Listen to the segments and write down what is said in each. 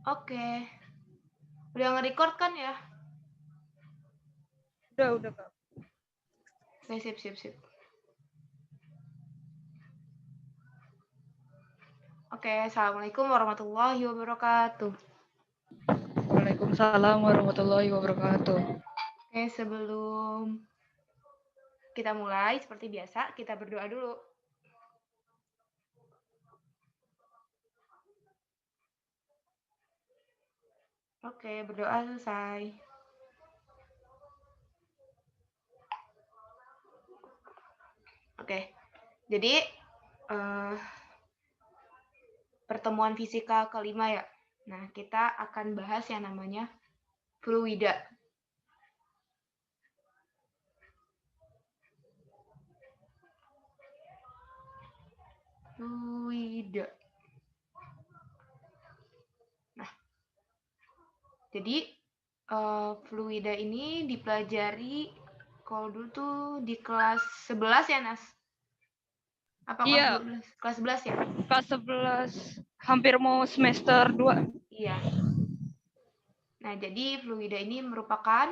Oke. Udah nge-record kan ya? Udah, Kak. Oke, sip. Oke, assalamualaikum warahmatullahi wabarakatuh. Waalaikumsalam warahmatullahi wabarakatuh. Oke, sebelum kita mulai, seperti biasa, kita berdoa dulu. Oke, berdoa selesai. Oke, jadi pertemuan fisika kelima ya. Nah, kita akan bahas yang namanya fluida. Fluida. Nah, jadi fluida ini dipelajari kalau dulu tuh di kelas 11 ya, Nas? Apa Iya. kelas 11 ya? Kelas 11, hampir mau semester 2. Iya. Nah, jadi fluida ini merupakan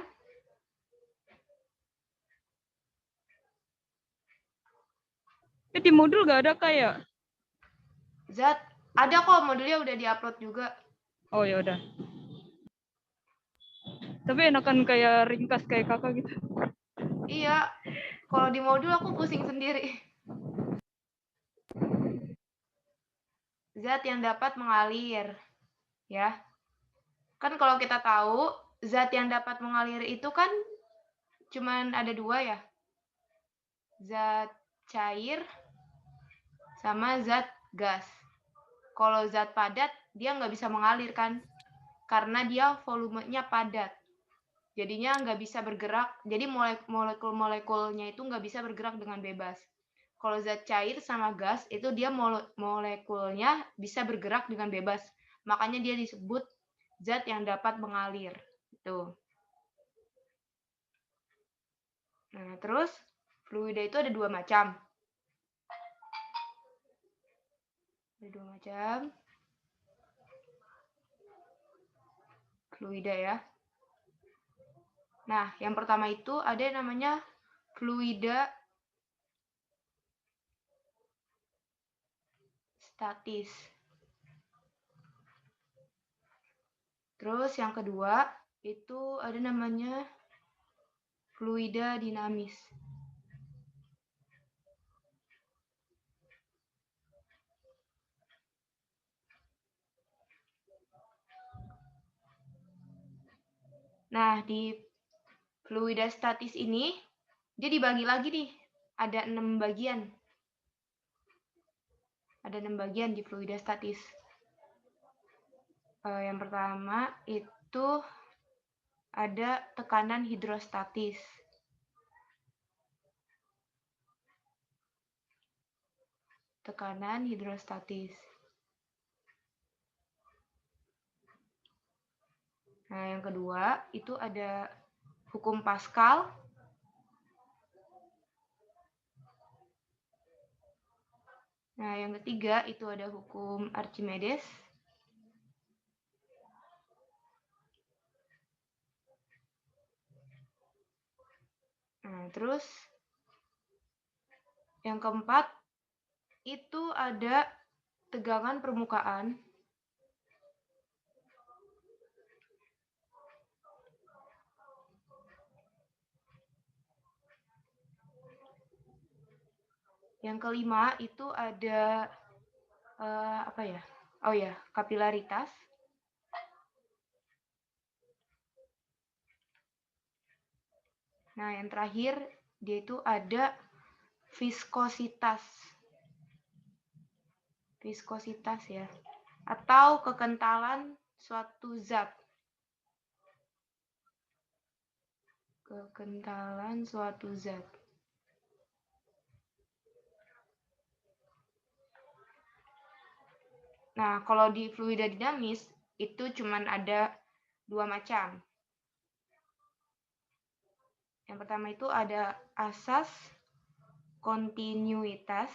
Di modul gak ada kayak? zat. Ada kok, modulnya udah diupload juga. Oh ya udah. Tapi enakan kayak ringkas kayak kakak gitu. Iya, kalau di modul aku pusing sendiri. Zat yang dapat mengalir, ya. Kan kalau kita tahu, zat yang dapat mengalir itu kan cuman ada dua ya. Zat cair sama zat gas. Kalau zat padat, dia nggak bisa mengalir kan, karena dia volumenya padat. Jadinya nggak bisa bergerak, jadi molekul-molekulnya itu nggak bisa bergerak dengan bebas. Kalau zat cair sama gas, itu dia molekulnya bisa bergerak dengan bebas. Makanya dia disebut zat yang dapat mengalir. Tuh. Nah, terus fluida itu ada dua macam. Ada dua macam. Fluida ya. Nah, yang pertama itu ada yang namanya fluida statis. Terus yang kedua itu ada namanya fluida dinamis. Nah, di fluida statis ini dia dibagi lagi nih. Ada 6 bagian. Ada 6 bagian di fluida statis. Yang pertama itu ada tekanan hidrostatis. Tekanan hidrostatis. Nah, yang kedua itu ada hukum Pascal. Nah, yang ketiga itu ada hukum Archimedes. Nah, terus yang keempat itu ada tegangan permukaan. Yang kelima itu ada apa ya? Oh ya, kapilaritas. Nah, yang terakhir dia itu ada viskositas. Viskositas ya. Atau kekentalan suatu zat. Kekentalan suatu zat. Nah, kalau di fluida dinamis itu cuman ada dua macam. Yang pertama itu ada asas kontinuitas.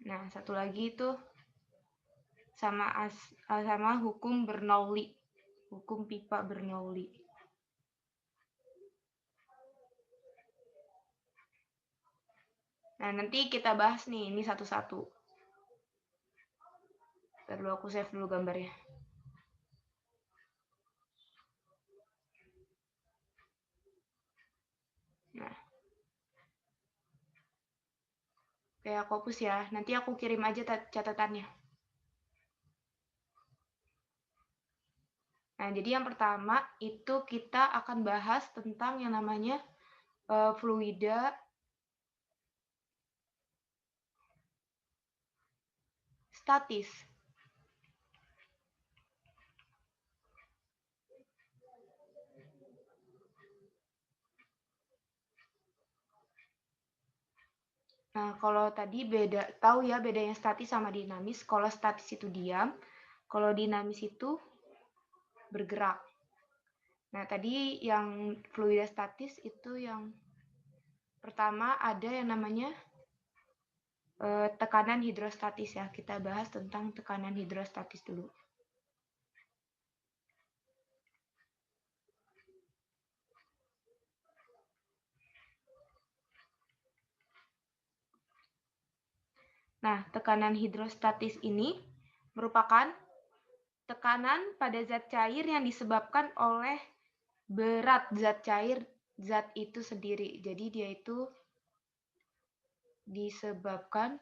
Nah, satu lagi itu sama hukum Bernoulli. Hukum pipa Bernoulli. Nah, nanti kita bahas nih, ini satu-satu. Perlu aku save dulu gambarnya. Nah. Oke, aku hapus ya. Nanti aku kirim aja catatannya. Nah, jadi yang pertama itu kita akan bahas tentang yang namanya fluida statis. Nah, kalau tadi tahu ya bedanya statis sama dinamis. Kalau statis itu diam, kalau dinamis itu bergerak. Nah, tadi yang fluida statis itu yang pertama ada yang namanya tekanan hidrostatis ya. Kita bahas tentang tekanan hidrostatis dulu. Nah, tekanan hidrostatis ini merupakan tekanan pada zat cair yang disebabkan oleh berat zat itu sendiri. Jadi dia itu disebabkan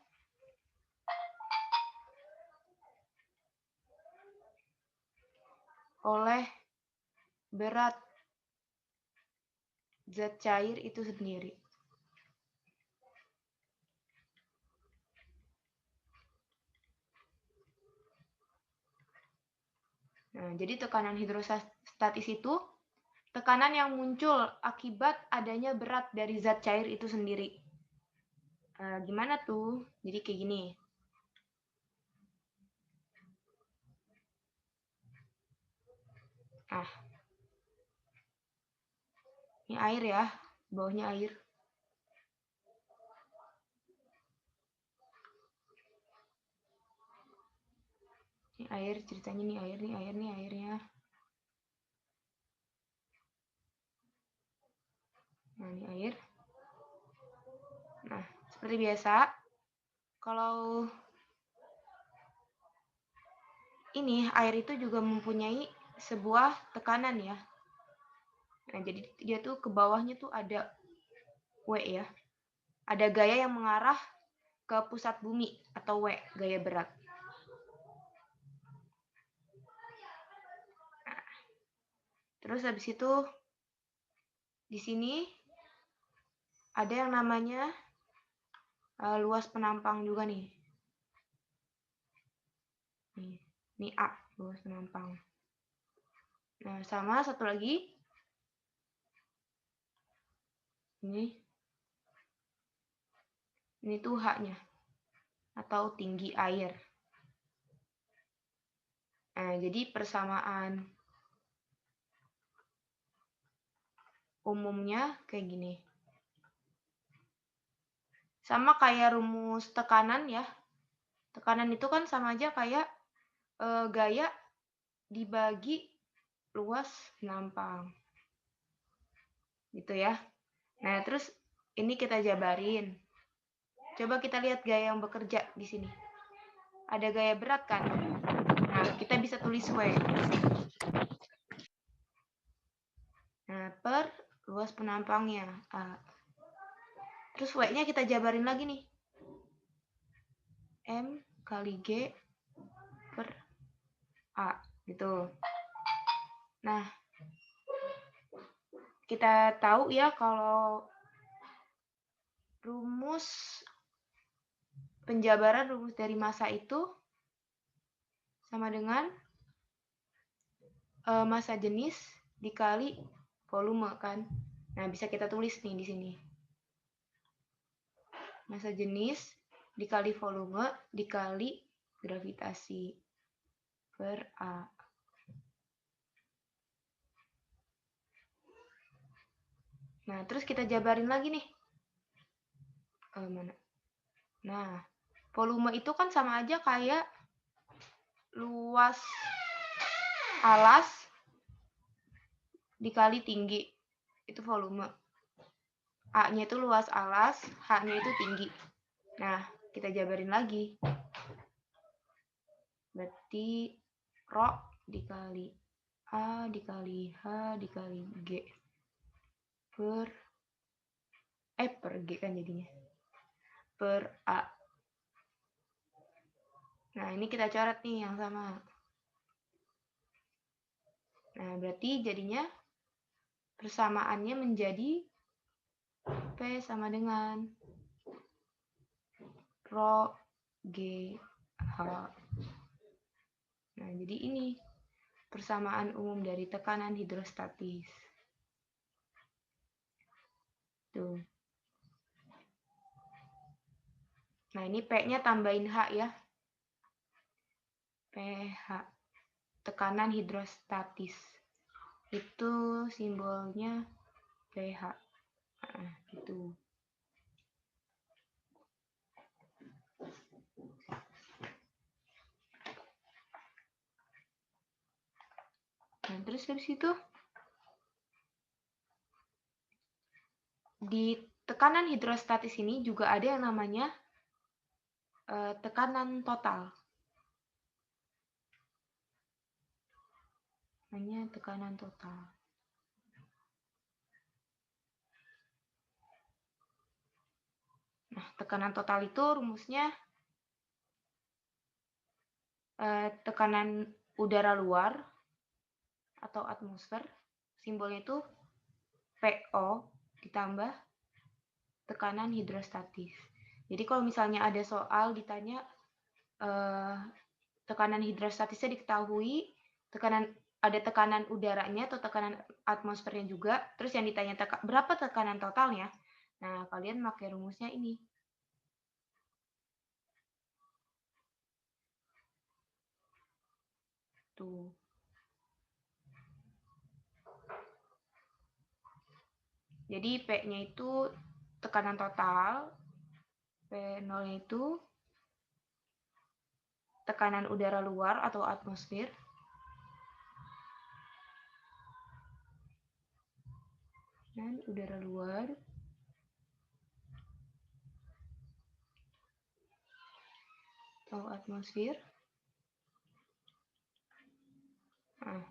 oleh berat zat cair itu sendiri. Nah, jadi tekanan hidrostatis itu tekanan yang muncul akibat adanya berat dari zat cair itu sendiri. Gimana tuh? Jadi kayak gini. Nah, ini air ya, bawahnya air. Ini air, ceritanya nih air, nih airnya. Nah, ini air. Nah, seperti biasa, kalau ini air itu juga mempunyai sebuah tekanan ya. Nah, jadi dia tuh ke bawahnya tuh ada W ya. Ada gaya yang mengarah ke pusat bumi atau W, gaya berat. Nah, terus habis itu di sini ada yang namanya luas penampang juga nih. Ini A, luas penampang. Nah, sama satu lagi. Ini tuh H-nya atau tinggi air. Nah, jadi persamaan umumnya kayak gini. Sama kayak rumus tekanan ya. Tekanan itu kan sama aja kayak gaya dibagi luas penampang. Gitu ya. Nah, terus ini kita jabarin. Coba kita lihat gaya yang bekerja di sini. Ada gaya berat kan? Nah, kita bisa tulis W. Nah, per luas penampangnya A. Terus W-nya kita jabarin lagi nih. M kali G per A. Gitu. Nah, kita tahu ya kalau rumus penjabaran rumus dari massa itu sama dengan massa jenis dikali volume kan. Nah, bisa kita tulis nih di sini. Massa jenis dikali volume dikali gravitasi per A. Nah, terus kita jabarin lagi nih. Mana? Nah, Volume itu kan sama aja kayak luas alas dikali tinggi. Itu volume. A-nya itu luas alas, H-nya itu tinggi. Nah, kita jabarin lagi. Berarti rho dikali A dikali H dikali G per G kan jadinya. Per A. Nah, ini kita coret nih yang sama. Nah, berarti jadinya persamaannya menjadi P sama dengan rho G H. Nah, jadi ini persamaan umum dari tekanan hidrostatis. Tuh. Nah, ini P-nya tambahin H ya. pH. Tekanan hidrostatis. Itu simbolnya pH. Nah, gitu. Nah, terus dari situ di tekanan hidrostatis ini juga ada yang namanya tekanan total. Namanya tekanan total. Nah, tekanan total itu rumusnya tekanan udara luar atau atmosfer. Simbolnya itu PO ditambah tekanan hidrostatis. Jadi kalau misalnya ada soal ditanya tekanan hidrostatisnya diketahui, ada tekanan udaranya atau tekanan atmosfernya juga, terus yang ditanya berapa tekanan totalnya, nah kalian pakai rumusnya ini. Tuh. Jadi P-nya itu tekanan total, P0-nya itu tekanan udara luar atau atmosfer, dan udara luar atau atmosfer. Nah,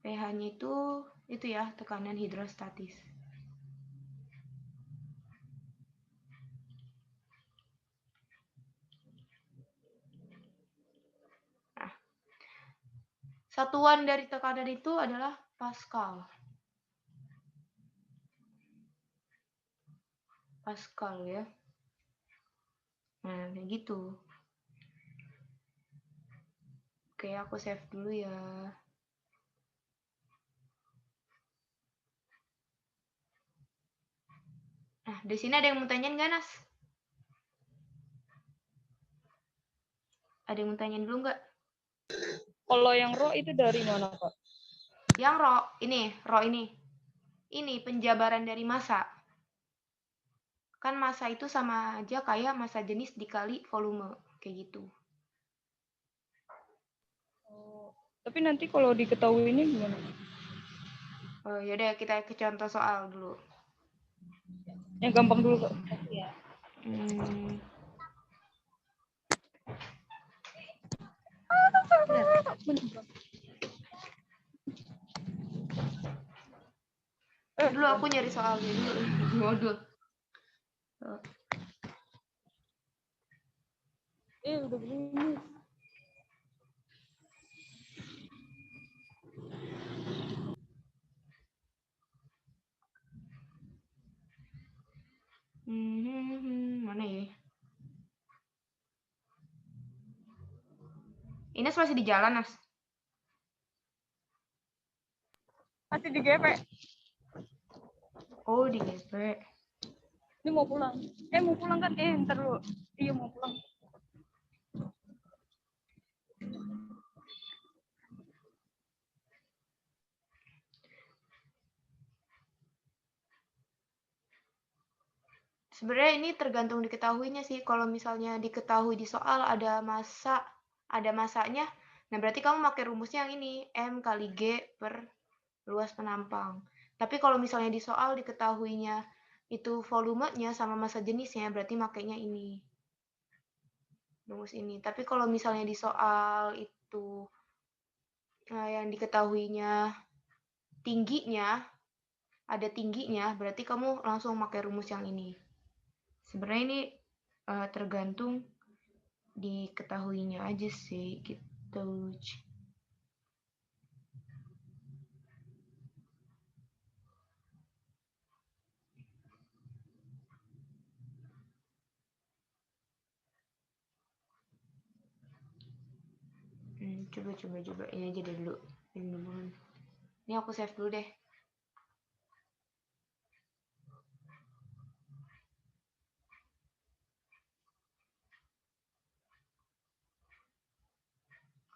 pH-nya itu ya tekanan hidrostatis. Nah, satuan dari tekanan itu adalah Pascal. Pascal ya. Nah, kayak gitu. Oke, aku save dulu ya. Nah, di sini ada yang mau tanyain nggak, Nas? Ada yang mau tanyain dulu nggak? Kalau yang rho itu dari mana, Pak? Yang rho ini. Ini penjabaran dari massa. Kan massa itu sama aja kayak massa jenis dikali volume. Kayak gitu. Oh, tapi nanti kalau diketahuinya gimana? Oh, yaudah kita ke contoh soal dulu. Yang gampang dulu, Pak. Dulu aku nyari soalnya dulu. Modul. Udah begini. Mana ya? Ines masih di jalan, Nas? Masih di GP. Oh, di GP. Ini mau pulang. Mau pulang kan? Ntar dulu. Iya, mau pulang. Sebenarnya ini tergantung diketahuinya sih. Kalau misalnya diketahui di soal ada masanya, nah berarti kamu pakai rumusnya yang ini, M kali G per luas penampang. Tapi kalau misalnya di soal diketahuinya itu volumenya sama massa jenisnya, berarti makainya ini. Rumus ini. Tapi kalau misalnya di soal itu yang diketahuinya tingginya, ada tingginya, berarti kamu langsung pakai rumus yang ini. Sebenarnya ini tergantung diketahuinya aja sih gitu. Coba ini aja dulu. Ini aku save dulu deh.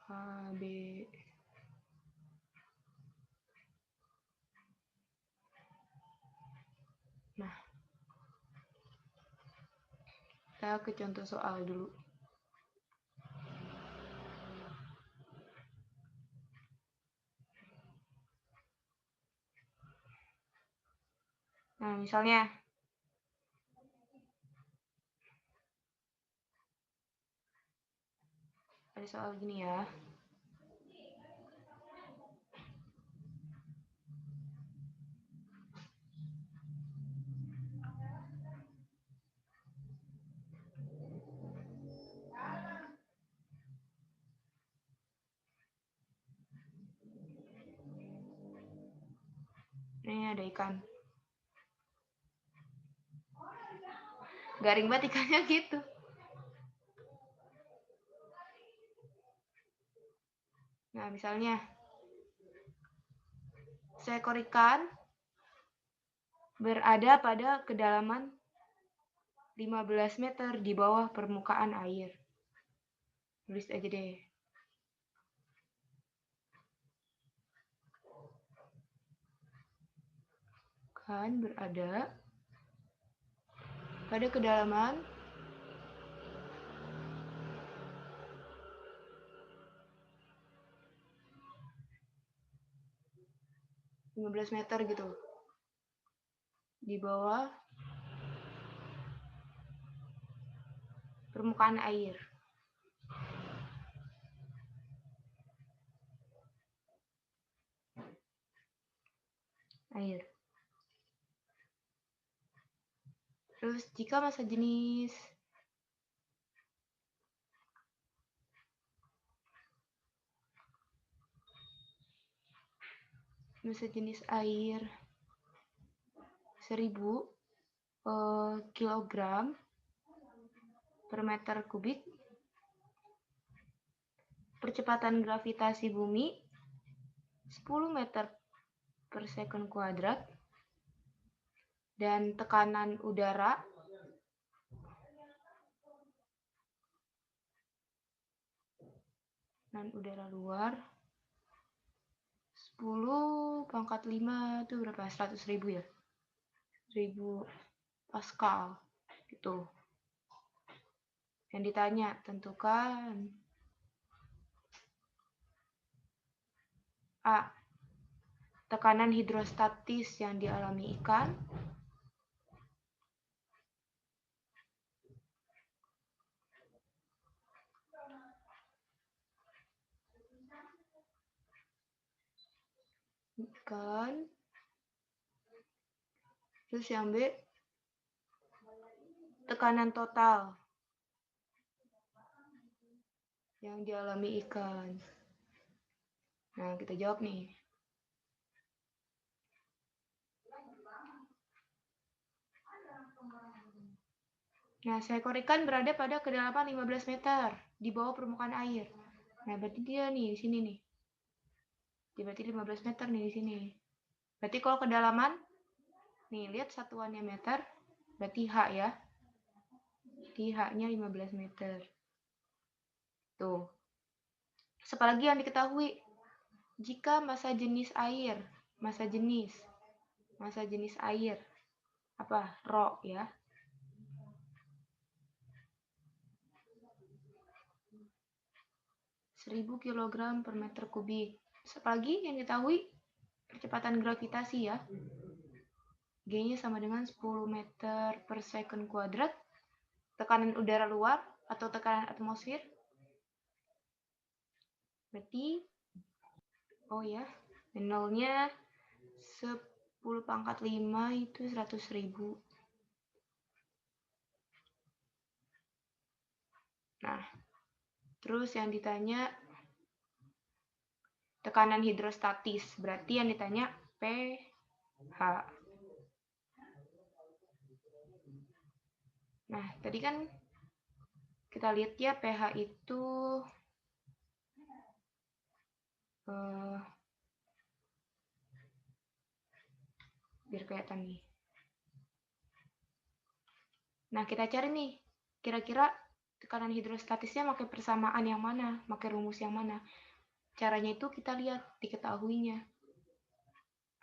HB Nah, kita ke contoh soal dulu. Nah, misalnya ada soal gini ya. Ini ada ikan. Garing banget ikannya gitu. Nah, misalnya seekor ikan berada pada kedalaman 15 meter di bawah permukaan air. Tulis aja deh. Ikan berada pada kedalaman 15 meter gitu. Di bawah permukaan air. Terus jika massa jenis air 1000 kilogram per meter kubik, percepatan gravitasi bumi 10 meter per second kuadrat, dan tekanan udara luar 10 pangkat 5 itu berapa? 100.000 ya? 1000 Pascal gitu. Yang ditanya, tentukan A. Tekanan hidrostatis yang dialami ikan. Terus yang B, tekanan total yang dialami ikan. Nah, kita jawab nih. Nah, seekor ikan berada pada kedalaman 15 meter di bawah permukaan air. Nah, berarti dia nih di sini nih. Berarti 15 meter nih di sini. Berarti kalau kedalaman, nih lihat satuannya meter, berarti H ya. Berarti H-nya 15 meter. Tuh. Apalagi yang diketahui, jika massa jenis air, apa? Rho ya. 1000 kg per meter kubik. Apalagi yang diketahui percepatan gravitasi ya. G-nya sama dengan 10 meter per second kuadrat. Tekanan udara luar atau tekanan atmosfer. Berarti, oh ya, nolnya 10 pangkat 5 itu 100.000. Nah, terus yang ditanya tekanan hidrostatis. Berarti yang ditanya pH. Nah, tadi kan kita lihat ya pH itu biar kelihatan nih. Nah, kita cari nih, kira-kira tekanan hidrostatisnya pakai persamaan yang mana, pakai rumus yang mana. Caranya itu kita lihat, diketahuinya.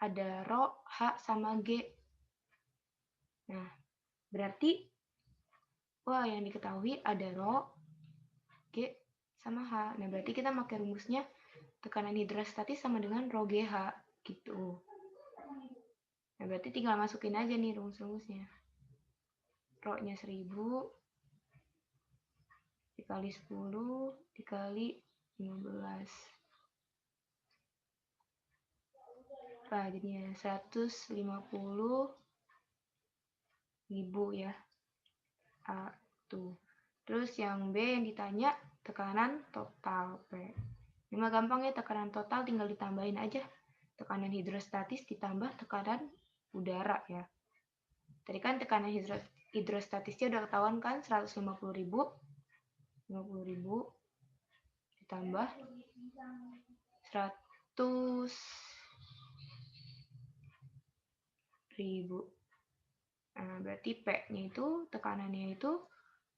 Ada Rho, H, sama G. Nah, berarti, wah yang diketahui ada Rho, G, sama H. Nah, berarti kita pakai rumusnya tekanan hidrostatis sama dengan Rho GH, gitu. Nah, berarti tinggal masukin aja nih rumus-rumusnya. Rho-nya 1000, dikali 10, dikali 15. Nah, jadinya 150.000 ya. A, tuh. Terus yang B yang ditanya tekanan total P. Ini mah gampang ya, tekanan total tinggal ditambahin aja. Tekanan hidrostatis ditambah tekanan udara ya. Tadi kan tekanan hidrostatisnya udah ketahuan kan 150.000. 50.000 ditambah 100.000. Nah, berarti P-nya itu, tekanannya itu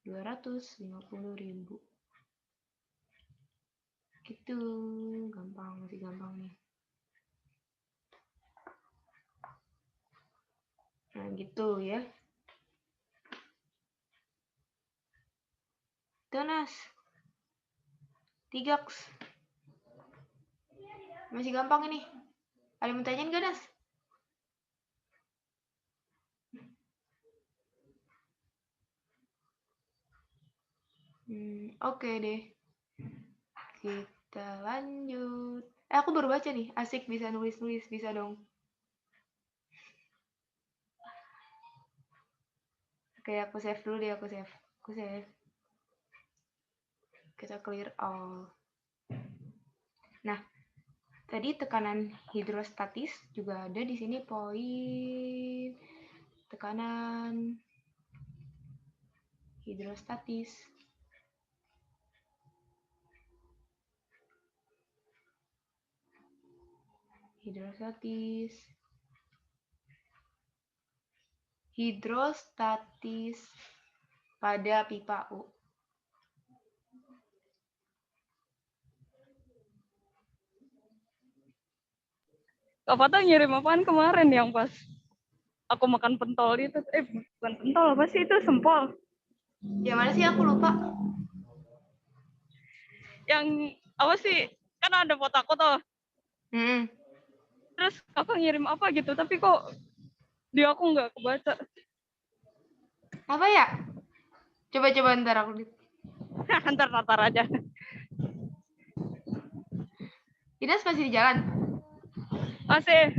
250.000. Gitu, gampang, masih gampang nih. Nah, gitu ya. Tunas. 3. Masih gampang ini. Ada yang mau tanyain gak, Nas? Oke deh. Kita lanjut. Aku baru baca nih. Asik, bisa nulis-nulis. Bisa dong. Oke, aku save dulu deh. Aku save. Kita clear all. Nah, tadi tekanan hidrostatis juga ada di sini poin tekanan hidrostatis. Hidrostatis pada pipa U. Kak Fata ngirim apaan kemarin yang pas aku makan pentol itu? Bukan pentol, apa sih itu? Sempol. Yang mana sih, aku lupa. Yang apa sih? Kan ada foto aku tuh. Terus kakak ngirim apa gitu, tapi kok di aku nggak kebaca. Apa ya? Coba ntar aku lihat. Ntar aja. Ines masih di jalan? Masih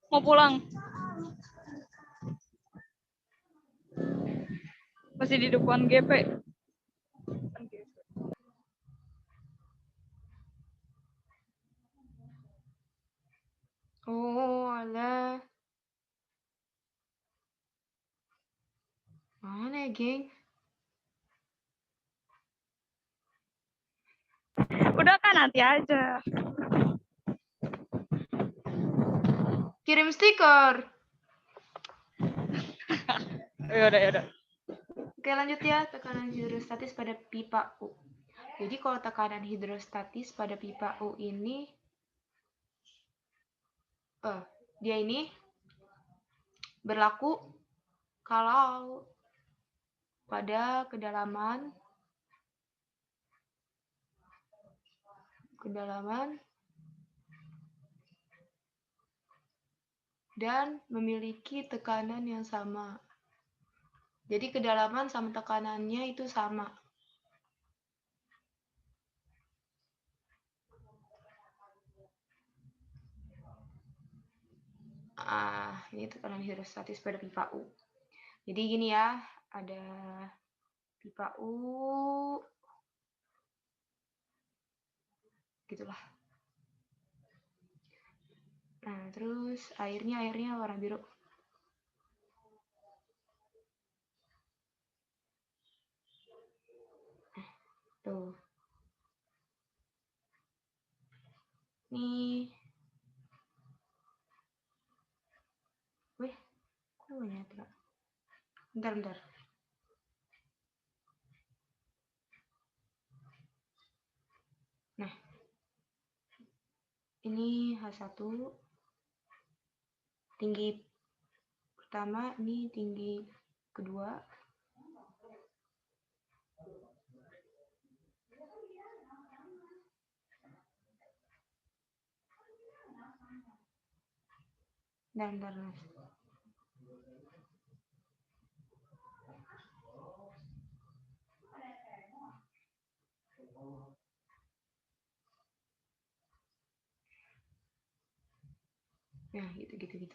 mau pulang. Masih di depan GP. Oh, alah. Mana ya, geng? Udah kan, nanti aja. Kirim stiker. Yaudah. Oke, lanjut ya. Tekanan hidrostatis pada pipa U. Jadi kalau tekanan hidrostatis pada pipa U ini, dia ini berlaku kalau pada kedalaman kedalaman dan memiliki tekanan yang sama. Jadi kedalaman sama tekanannya itu sama. Ini tekanan hidrostatis pada pipa U. Jadi gini ya, ada pipa U, gitulah. Nah, terus airnya warna biru. Tuh. Nih. Wih, kok gak nyata? Bentar. Nah. Ini H1. Tinggi pertama, ini tinggi kedua. Bentar. Ya, gitu.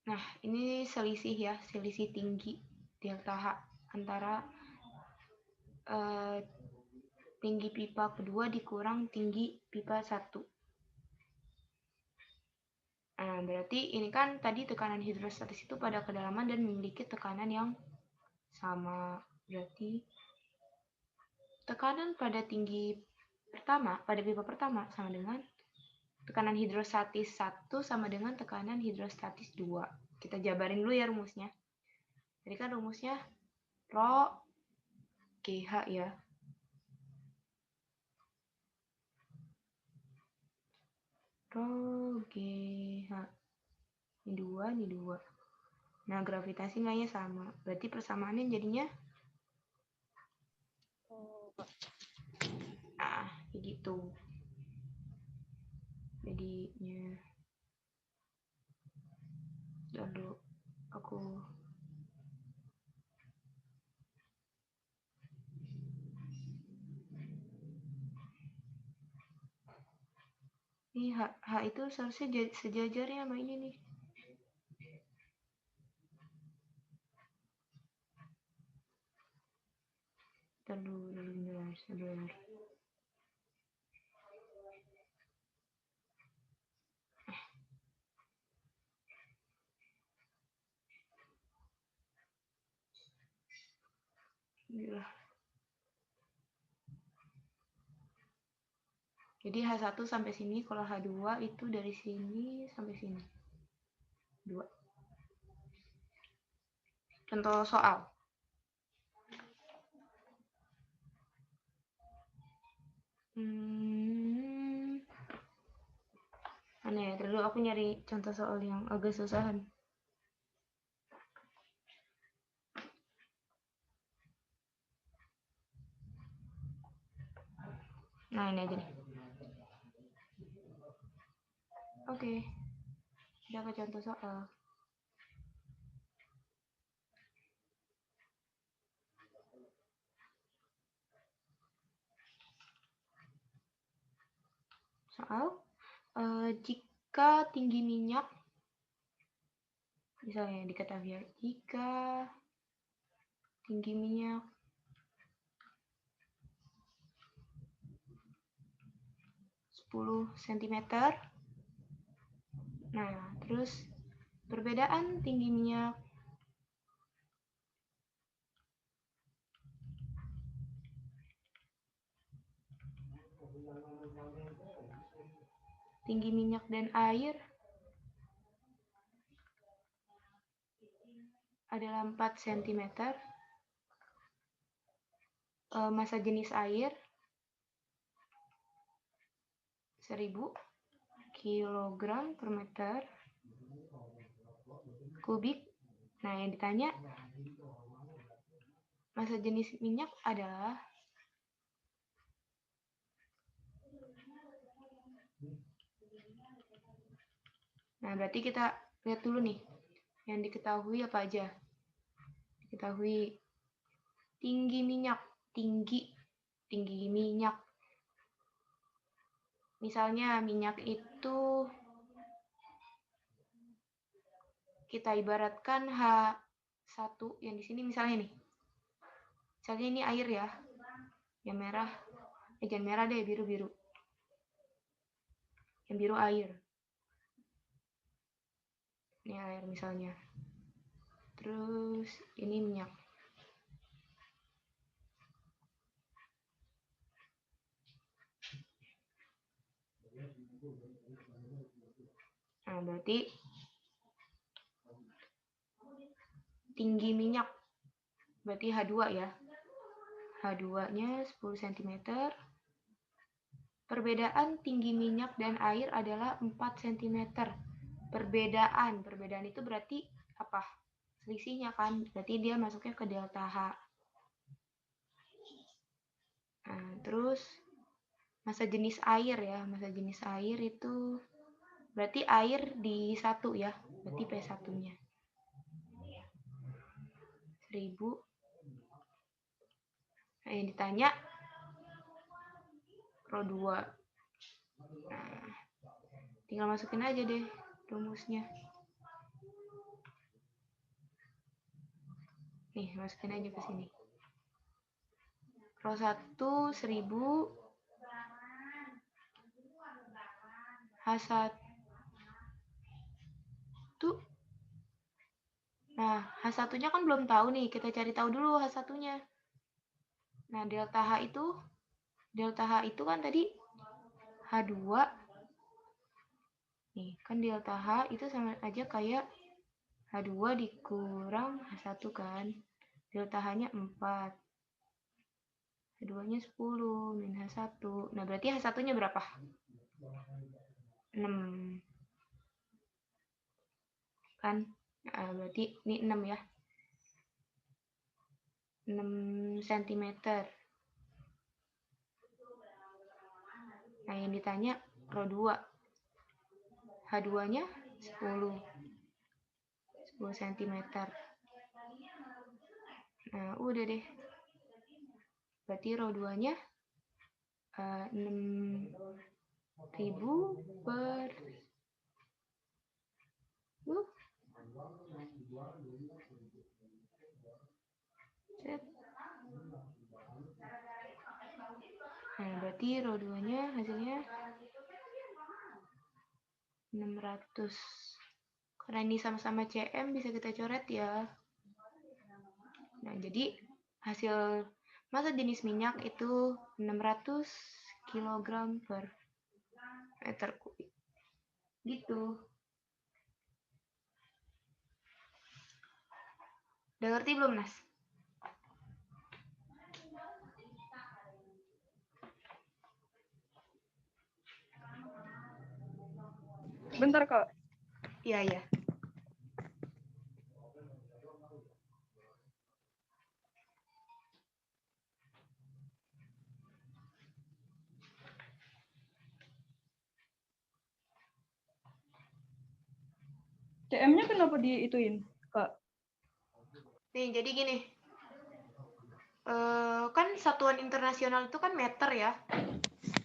Nah, ini selisih tinggi delta H antara tinggi pipa kedua dikurang tinggi pipa 1. Nah, berarti ini kan tadi tekanan hidrostatis itu pada kedalaman dan memiliki tekanan yang sama. Berarti tekanan pada tinggi pertama, pada pipa pertama sama dengan tekanan hidrostatis 1 sama dengan tekanan hidrostatis 2. Kita jabarin dulu ya rumusnya. Jadi kan rumusnya Rho GH ya. Rho GH. Ini 2. Nah, gravitasi nilainya sama. Berarti persamaannya jadinya kayak gitu. Jadinya lalu aku ini H itu seharusnya sejajar ya sama ini nih. Sabar. Gila. Jadi H1 sampai sini, kalau H2 itu dari sini sampai sini. 2. Contoh soal. Aneh, dulu aku nyari contoh soal yang agak susahan. Nah, ini aja nih. Oke. Kita ke contoh soal. Jika tinggi minyak, misalnya diketahui ya, jika tinggi minyak 10 cm, nah terus perbedaan tinggi minyak dan air adalah 4 cm. Massa jenis air 1000 kg per meter kubik. Nah, yang ditanya massa jenis minyak adalah nah, berarti kita lihat dulu nih yang diketahui apa aja. Diketahui tinggi minyak, tinggi minyak. Misalnya minyak itu kita ibaratkan H1 yang di sini misalnya nih. Misalnya ini air ya. Yang merah, jangan merah deh, biru-biru. Yang biru air. Ini air misalnya. Terus ini minyak. Nah, berarti tinggi minyak berarti H2 ya. H2-nya 10 cm. Perbedaan tinggi minyak dan air adalah 4 cm. Perbedaan itu berarti apa? Selisihnya kan, berarti dia masuknya ke delta H. Nah, terus massa jenis air ya. Massa jenis air itu berarti air di 1 ya. Berarti P1-nya 1000. Nah, yang ditanya Rho2. Nah, tinggal masukin aja deh rumusnya. Nih, masukin aja ke sini. Rho1 1000 H1. Nah, H1-nya kan belum tahu nih, kita cari tahu dulu H1-nya. Nah, delta H itu kan tadi H2. Nih, kan delta H itu sama aja kayak H2 dikurang H1 kan. Delta H-nya 4. H2-nya 10 min H1. Nah, berarti H1-nya berapa? 6. Kan? Nah, berarti ini 6 ya. 6 cm. Nah, yang ditanya Rho2. H2-nya 10 cm. Nah, udah deh. Berarti Rho2-nya 6.000 per Nah, berarti Rho2-nya hasilnya 600. Karena ini sama-sama Cm, bisa kita coret ya. Nah, jadi hasil massa jenis minyak itu 600 kg per meter kubik. Gitu. Udah ngerti belum, Nas? Bentar, Kak. Iya, iya. CM-nya kenapa diituin, Kak? Nih, jadi gini. Kan satuan internasional itu kan meter ya.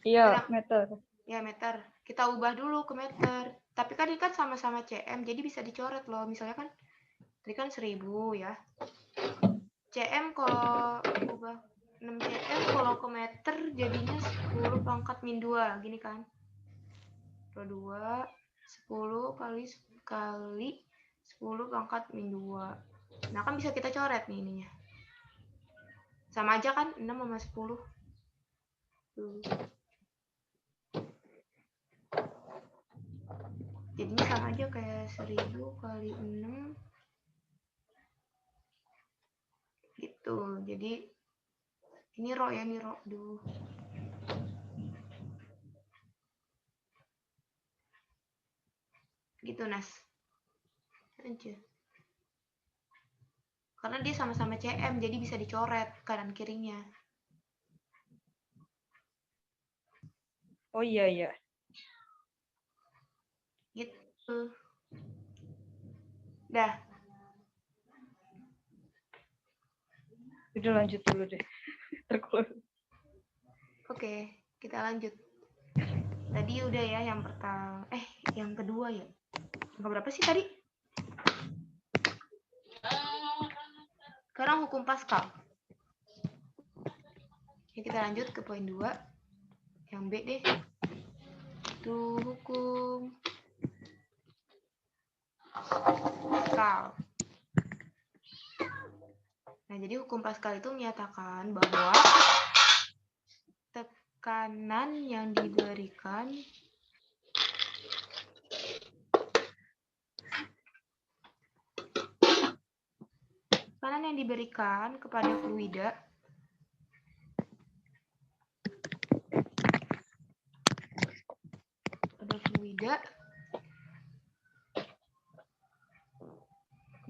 Iya, meter. Ya, meter. Kita ubah dulu ke meter. Tapi kan ini kan sama-sama Cm, jadi bisa dicoret loh. Misalnya kan, tadi kan 1000 ya. Cm kalau ubah 6 Cm kalau ke meter jadinya 10 pangkat min 2. Gini kan. Rho2 10 kali 10 pangkat min 2. Nah, kan bisa kita coret nih ininya. Sama aja kan, 6 sama 10. Jadinya sama aja kayak 1000 kali 6. Gitu. Jadi, ini Rho ya, ini Rho. Duh. Gitu, Nas. Aja. Karena dia sama-sama cm, jadi bisa dicoret kanan kirinya. Oh iya iya. Gitu. Dah. Udah lanjut dulu deh. Terkeluar. Oke, kita lanjut. Tadi udah ya yang pertama. Yang kedua ya. Yang berapa sih tadi? Sekarang hukum Pascal. Ya, kita lanjut ke poin 2. Yang B deh. Itu hukum Pascal. Nah, jadi hukum Pascal itu menyatakan bahwa tekanan yang diberikan kepada fluida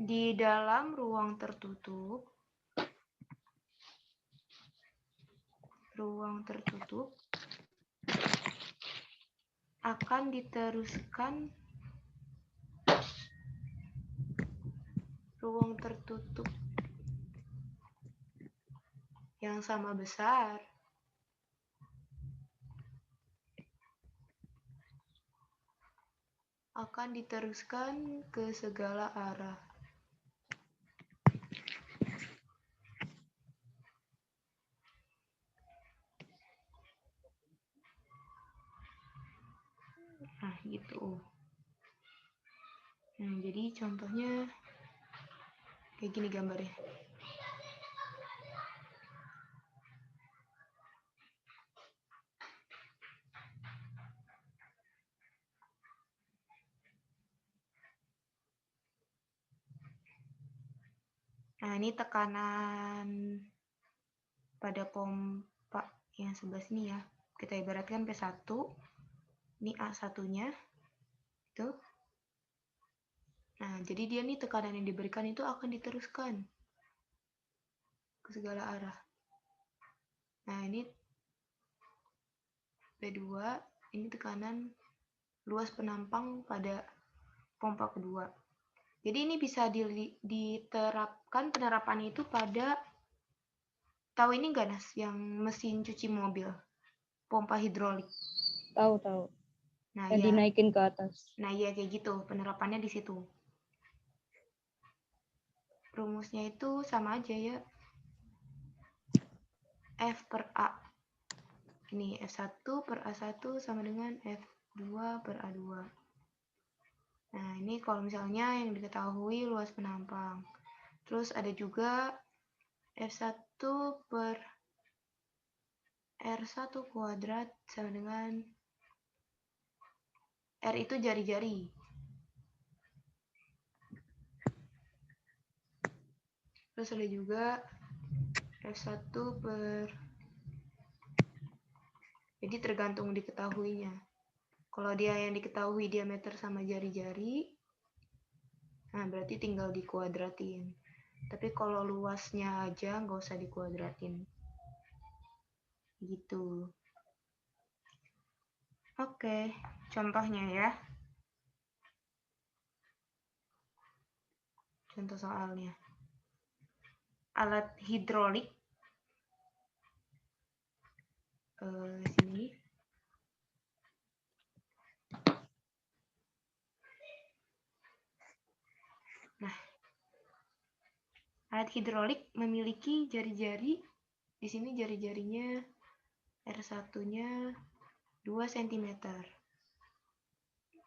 di dalam ruang tertutup akan diteruskan ruang tertutup yang sama besar akan diteruskan ke segala arah. Nah, gitu. Nah, jadi contohnya kayak gini gambarnya. Nah, ini tekanan pada pompa yang sebelah sini ya. Kita ibaratkan P1. Ini A1-nya. Itu. Nah, jadi dia nih tekanan yang diberikan itu akan diteruskan ke segala arah. Nah, ini P2, ini tekanan luas penampang pada pompa kedua. Jadi ini bisa diterapkan penerapannya itu pada, tahu ini enggak Nas, yang mesin cuci mobil, pompa hidrolik. Tahu. Nah, yang ya. Dinaikin ke atas. Nah, iya kayak gitu, penerapannya di situ. Rumusnya itu sama aja ya. F per A. Ini F1 per A1 sama dengan F2 per A2. Nah, ini kalau misalnya yang diketahui luas penampang. Terus ada juga F1 per R1 kuadrat sama dengan R itu jari-jari. Terus ada juga F1 per, jadi tergantung diketahuinya. Kalau dia yang diketahui diameter sama jari-jari, nah berarti tinggal dikuadratin. Tapi kalau luasnya aja nggak usah dikuadratin. Gitu. Oke, contohnya ya. Contoh soalnya. Alat hidrolik. Sini. Nah, alat hidrolik memiliki jari-jari. Di sini jari-jarinya R1-nya 2 cm.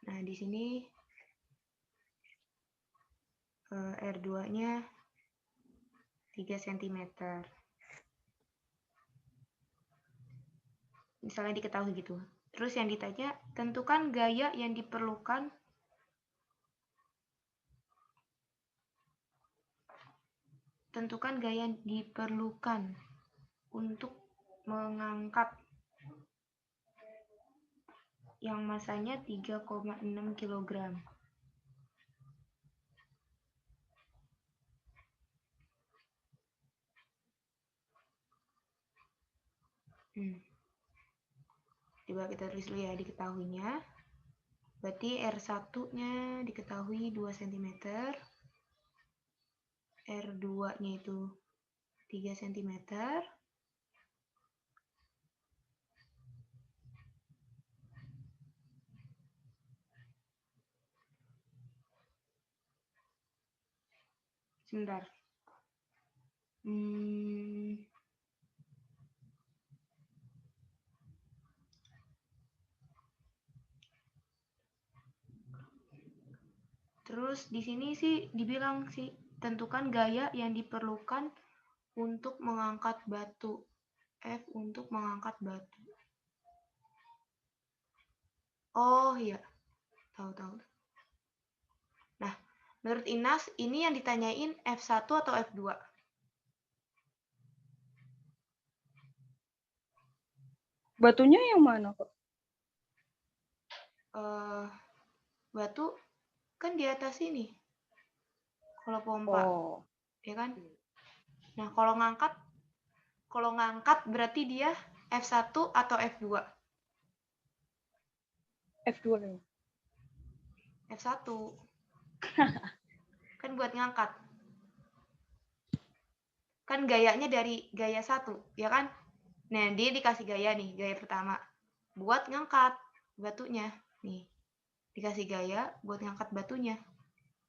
Nah, di sini R2-nya 3 cm. Misalnya diketahui gitu. Terus yang ditanya, tentukan gaya yang diperlukan untuk mengangkat yang masanya 3,6 kg. Coba kita tulis dulu ya diketahuinya. Berarti R1-nya diketahui 2 cm. R2-nya itu 3 cm. Sebentar. Terus di sini sih dibilang sih tentukan gaya yang diperlukan untuk mengangkat batu. F untuk mengangkat batu. Oh iya, tahu. Nah, menurut Inas ini yang ditanyain F1 atau F2? Batunya yang mana kok? Batu kan di atas ini. Kalau pompa, ya kan? Nah, kalau ngangkat berarti dia F1 atau F2? F2 kan? F1. Kan buat ngangkat. Kan gayanya dari gaya 1, ya kan? Nah, dia dikasih gaya nih, gaya pertama. Buat ngangkat batunya. Nih, dikasih gaya buat ngangkat batunya.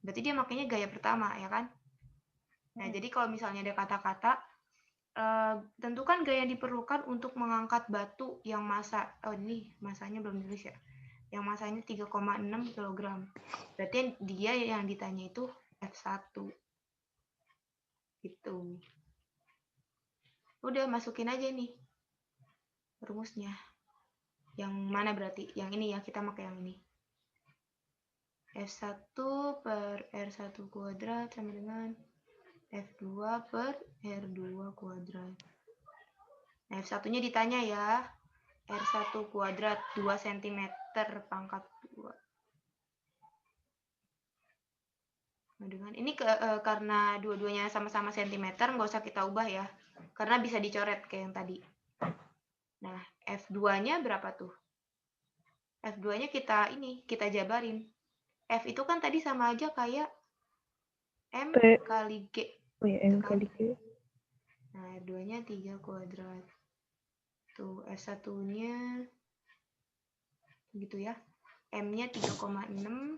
Berarti dia makanya gaya pertama, ya kan? Nah, jadi kalau misalnya ada kata-kata, tentukan gaya yang diperlukan untuk mengangkat batu yang massa, ini massanya belum ditulis ya. Yang massanya 3,6 kg. Berarti dia yang ditanya itu F1. Gitu. Udah, masukin aja nih rumusnya. Yang mana berarti? Yang ini ya, kita pakai yang ini. F1 per R1 kuadrat sama dengan F2 per R2 kuadrat. Nah, F1-nya ditanya ya. R1 kuadrat 2 cm pangkat 2. Nah, dengan ini karena dua-duanya sama-sama centimeter, nggak usah kita ubah ya. Karena bisa dicoret kayak yang tadi. Nah, F2-nya berapa tuh? F2-nya kita jabarin. F itu kan tadi sama aja kayak M kali G. Oh ya, M kali G. Nah, R2-nya 3 kuadrat. Tuh, F1-nya gitu ya. M-nya 3,6.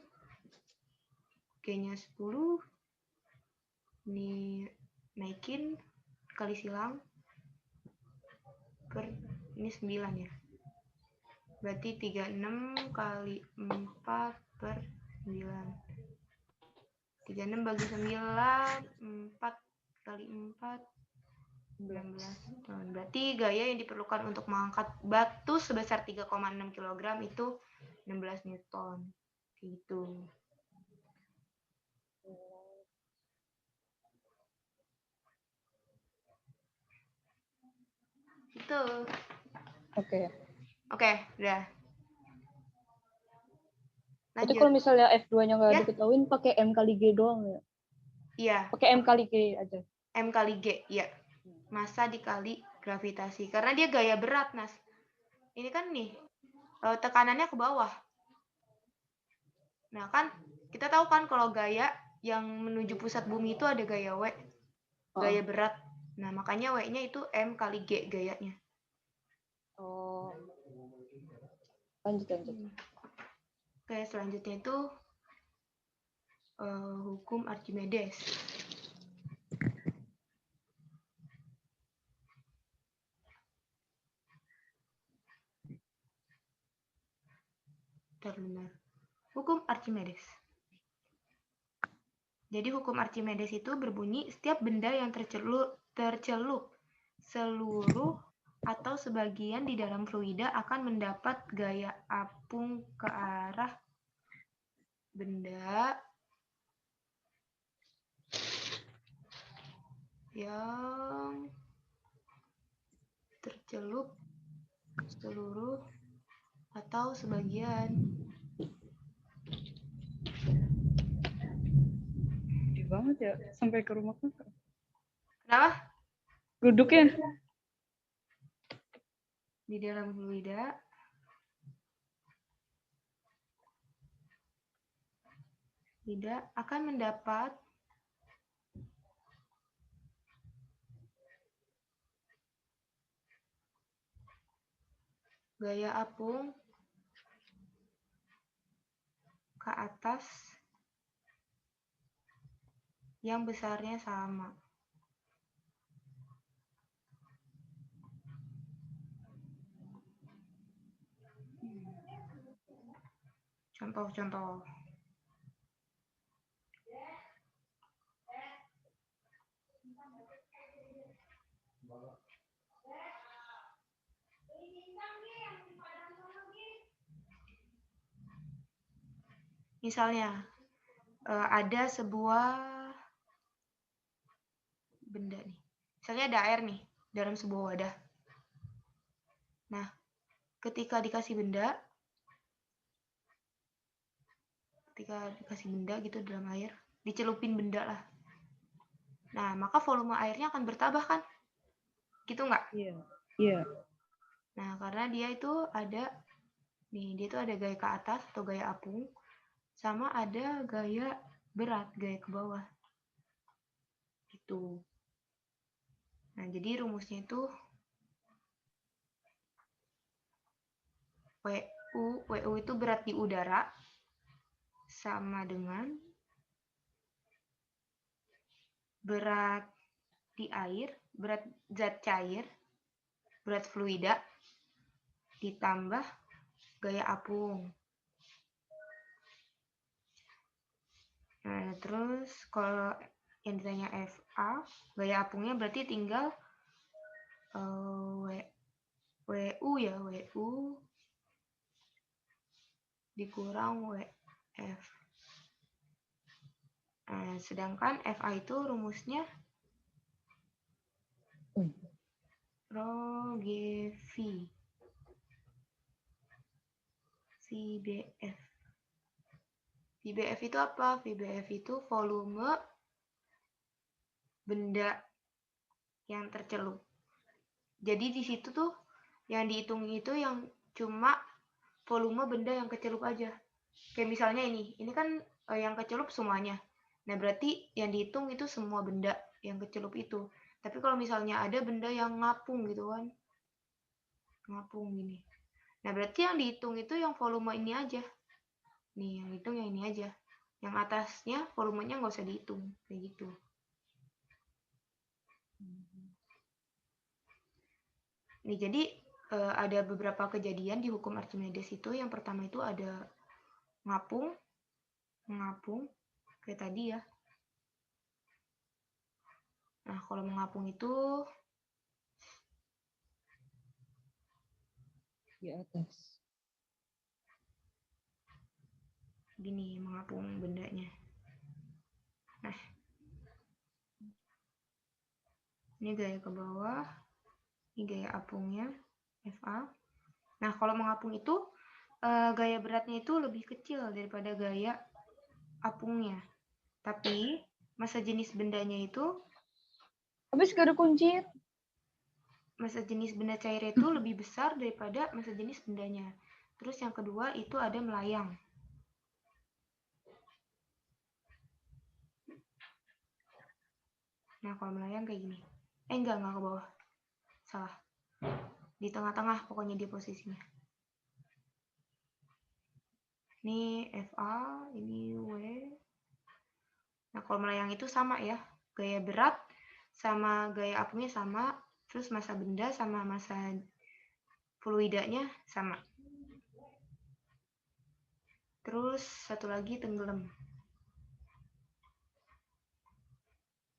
G-nya 10. Ini naikin kali silang. Ini 9 ya. Berarti 36 kali 4 per 9. 36 bagi 9, 4 kali 4, 16. Berarti gaya yang diperlukan untuk mengangkat batu sebesar 3,6 kg itu 16 Newton. Gitu. Itu. Oke, udah. Jadi kalau misalnya F2-nya nggak diketahuin, pakai M kali G doang ya? Iya. Pakai M kali G aja. M kali G, ya. Massa dikali gravitasi. Karena dia gaya berat, Nas. Ini kan nih, tekanannya ke bawah. Nah, kan kita tahu kan kalau gaya yang menuju pusat bumi itu ada gaya W. Gaya berat. Nah, makanya W-nya itu M kali G gayanya. Oh. Lanjut. Oke, selanjutnya itu hukum Archimedes. Benar. Hukum Archimedes. Jadi hukum Archimedes itu berbunyi setiap benda yang tercelup seluruh atau sebagian di dalam fluida akan mendapat gaya apung ke arah benda yang tercelup seluruh atau sebagian. Gede banget ya, sampai ke rumah kakak. Kenapa? Duduknya. di dalam fluida tidak akan mendapat gaya apung ke atas yang besarnya sama. Contoh-contoh. Misalnya, ada sebuah benda nih. Misalnya ada air nih dalam sebuah wadah. Nah, ketika dikasih benda gitu dalam air, dicelupin benda lah. Nah, maka volume airnya akan bertambah kan? Gitu nggak? Iya. Iya. Nah, karena dia itu ada gaya ke atas atau gaya apung, sama ada gaya berat, gaya ke bawah. Gitu. Nah, jadi rumusnya itu WU itu berat di udara sama dengan berat di air, berat zat cair, berat fluida, ditambah gaya apung. Nah, terus kalau yang ditanya FA, gaya apungnya berarti tinggal WU ya, WU dikurang WF. Nah, sedangkan FA itu rumusnya Rho G V VBF. VBF itu apa? VBF itu volume benda yang tercelup. Jadi di situ tuh yang dihitung itu yang cuma volume benda yang kecelup aja. Kayak misalnya ini kan yang kecelup semuanya. Nah, berarti yang dihitung itu semua benda yang kecelup itu. Tapi kalau misalnya ada benda yang ngapung gitu kan. Ngapung gini. Nah, berarti yang dihitung itu yang volume ini aja. Nih, yang dihitung yang ini aja. Yang atasnya volumenya nggak usah dihitung. Kayak gitu. Nih, jadi ada beberapa kejadian di hukum Archimedes itu. Yang pertama itu ada ngapung, kayak tadi ya. Nah, kalau mengapung itu Di atas. gini, mengapung bendanya. Nah, ini gaya ke bawah, ini gaya apungnya, FA. Nah, kalau mengapung itu gaya beratnya itu lebih kecil daripada gaya apungnya. Tapi masa jenis bendanya itu, Habis gak ada kunci. masa jenis benda cair itu lebih besar daripada masa jenis bendanya. Terus yang kedua itu ada melayang. Nah, kalau melayang kayak gini. Enggak ke bawah. Salah. Di tengah-tengah pokoknya dia posisinya. Ini FA, ini W. Nah, kalau melayang itu sama ya. Gaya berat sama gaya apungnya sama. Terus massa benda sama massa fluidanya sama. Terus satu lagi tenggelam.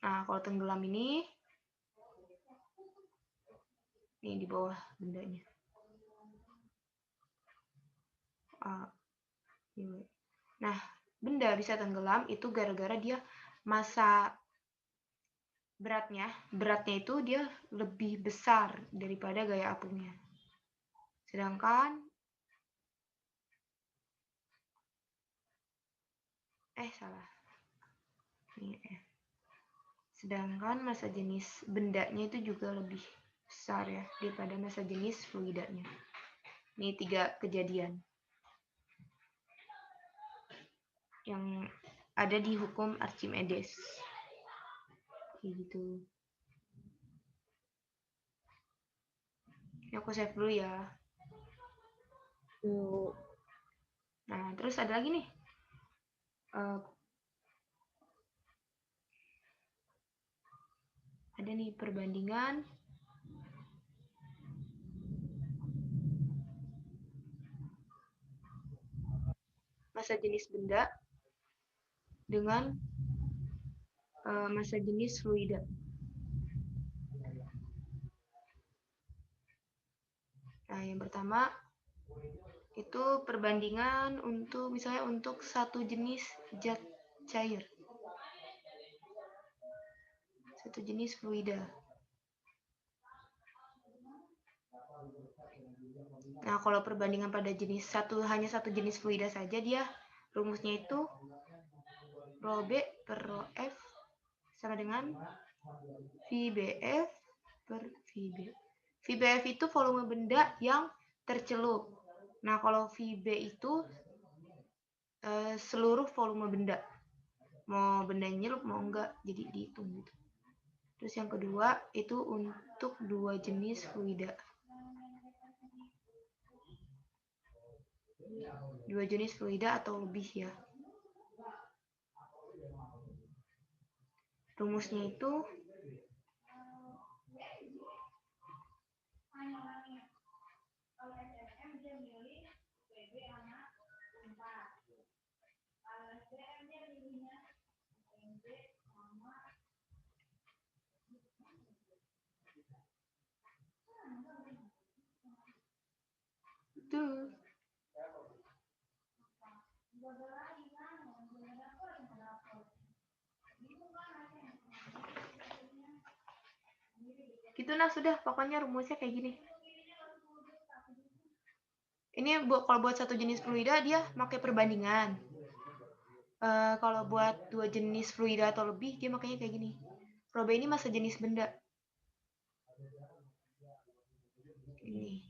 Nah, kalau tenggelam ini di bawah bendanya. Nah, benda bisa tenggelam itu gara-gara dia massa beratnya itu dia lebih besar daripada gaya apungnya. Sedangkan salah. Ini F. Sedangkan massa jenis bendanya itu juga lebih besar ya daripada massa jenis fluidanya. Ini 3 kejadian yang ada di hukum Archimedes. Kayak gitu. Ini aku save dulu ya. Nah, terus ada lagi nih. Ada nih perbandingan massa jenis benda dengan massa jenis fluida. Nah, yang pertama itu perbandingan untuk misalnya untuk satu jenis zat cair. Satu jenis fluida. Nah, kalau perbandingan pada hanya satu jenis fluida saja, dia rumusnya itu rho B per rho F sama dengan VBF per VB. VBF itu volume benda yang tercelup. Nah, kalau VB itu seluruh volume benda. Mau benda nyelup, mau enggak, jadi dihitung gitu. Terus yang kedua, itu untuk 2 jenis fluida. 2 jenis fluida atau lebih ya. Rumusnya itu gitu nah, sudah pokoknya rumusnya kayak gini. Ini kalau buat satu jenis fluida dia pakai perbandingan. Kalau buat 2 jenis fluida atau lebih dia makanya kayak gini. Rho B ini massa jenis benda. Ini.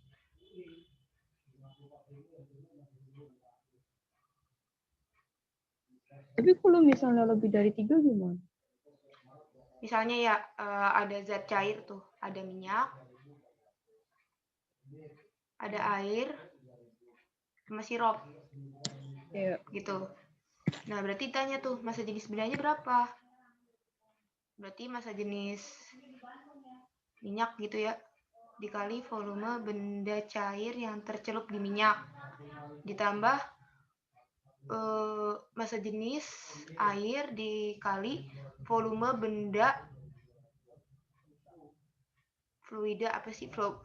Tapi kalau misalnya lebih dari 3 gimana? Misalnya ya ada zat cair tuh, ada minyak, ada air, sama sirup. Iya. Gitu. Nah, berarti tanya tuh massa jenis bendanya berapa? Berarti massa jenis minyak gitu ya, dikali volume benda cair yang tercelup di minyak, ditambah massa jenis air dikali volume benda fluida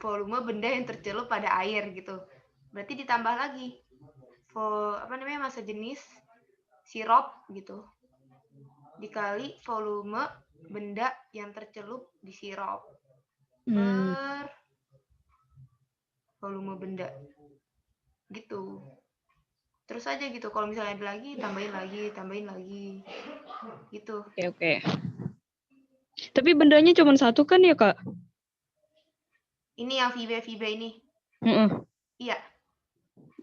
volume benda yang tercelup pada air gitu. Berarti ditambah lagi massa jenis sirup gitu dikali volume benda yang tercelup di sirup per volume benda gitu. Terus aja gitu, kalau misalnya ada lagi tambahin lagi gitu. Oke. Tapi bendanya cuma satu kan ya, Kak? Ini yang VB ini. Iya.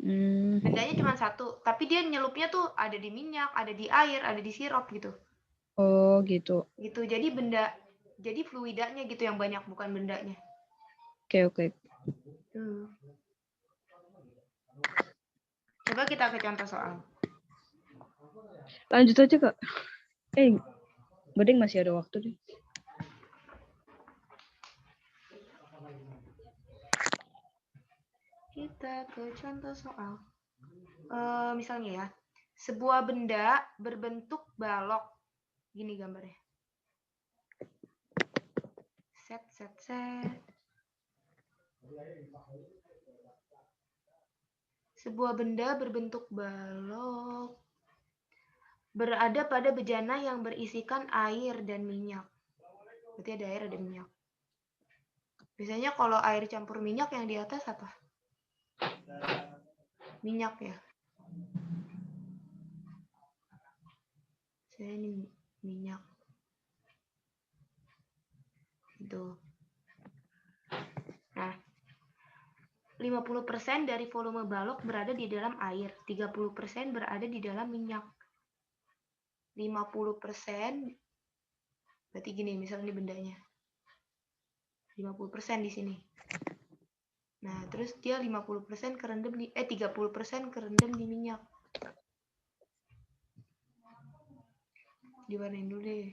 Bendanya cuma satu, tapi dia nyelupnya tuh ada di minyak, ada di air, ada di sirup gitu. Oh, gitu. Gitu. Jadi fluidanya gitu yang banyak, bukan bendanya. Oke. Coba kita ke contoh soal. Lanjut aja, Kak. Bedeng masih ada waktu deh. Kita ke contoh soal. Misalnya ya, sebuah benda berbentuk balok. Gini gambarnya. Set. Sebuah benda berbentuk balok berada pada bejana yang berisikan air dan minyak. Berarti ada air, ada minyak. Biasanya kalau air campur minyak yang di atas apa? Minyak ya. Saya ini minyak. Gitu. 50% dari volume balok berada di dalam air, 30% berada di dalam minyak. 50% berarti gini, misalnya ini bendanya. 50% di sini. Nah, terus dia 50% kerendam di 30% kerendam di minyak. Diwarnain dulu deh.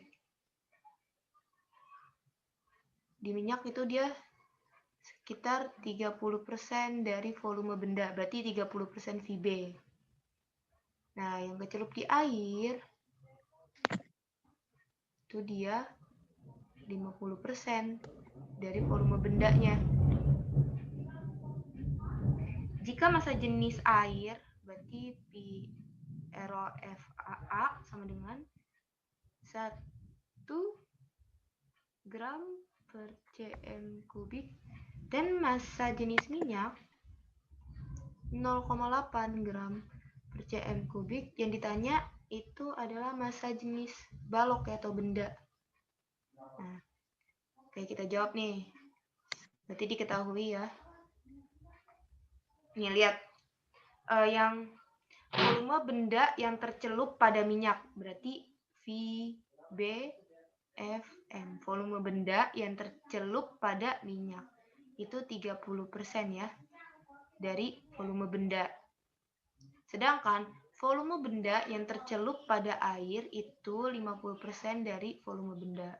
Di minyak itu dia sekitar 30% dari volume benda, berarti 30% VB. Nah, yang kecelup di air itu dia 50% dari volume bendanya. Jika massa jenis air, berarti ROFAA sama dengan 1 gram per cm kubik, dan massa jenis minyak 0,8 gram per cm kubik. Yang ditanya itu adalah massa jenis balok ya, atau benda. Nah, oke, kita jawab nih. Berarti diketahui ya. Nih, lihat. Yang volume benda yang tercelup pada minyak. Berarti VBFM. Volume benda yang tercelup pada minyak. Itu 30% ya. Dari volume benda. Sedangkan volume benda yang tercelup pada air itu 50% dari volume benda.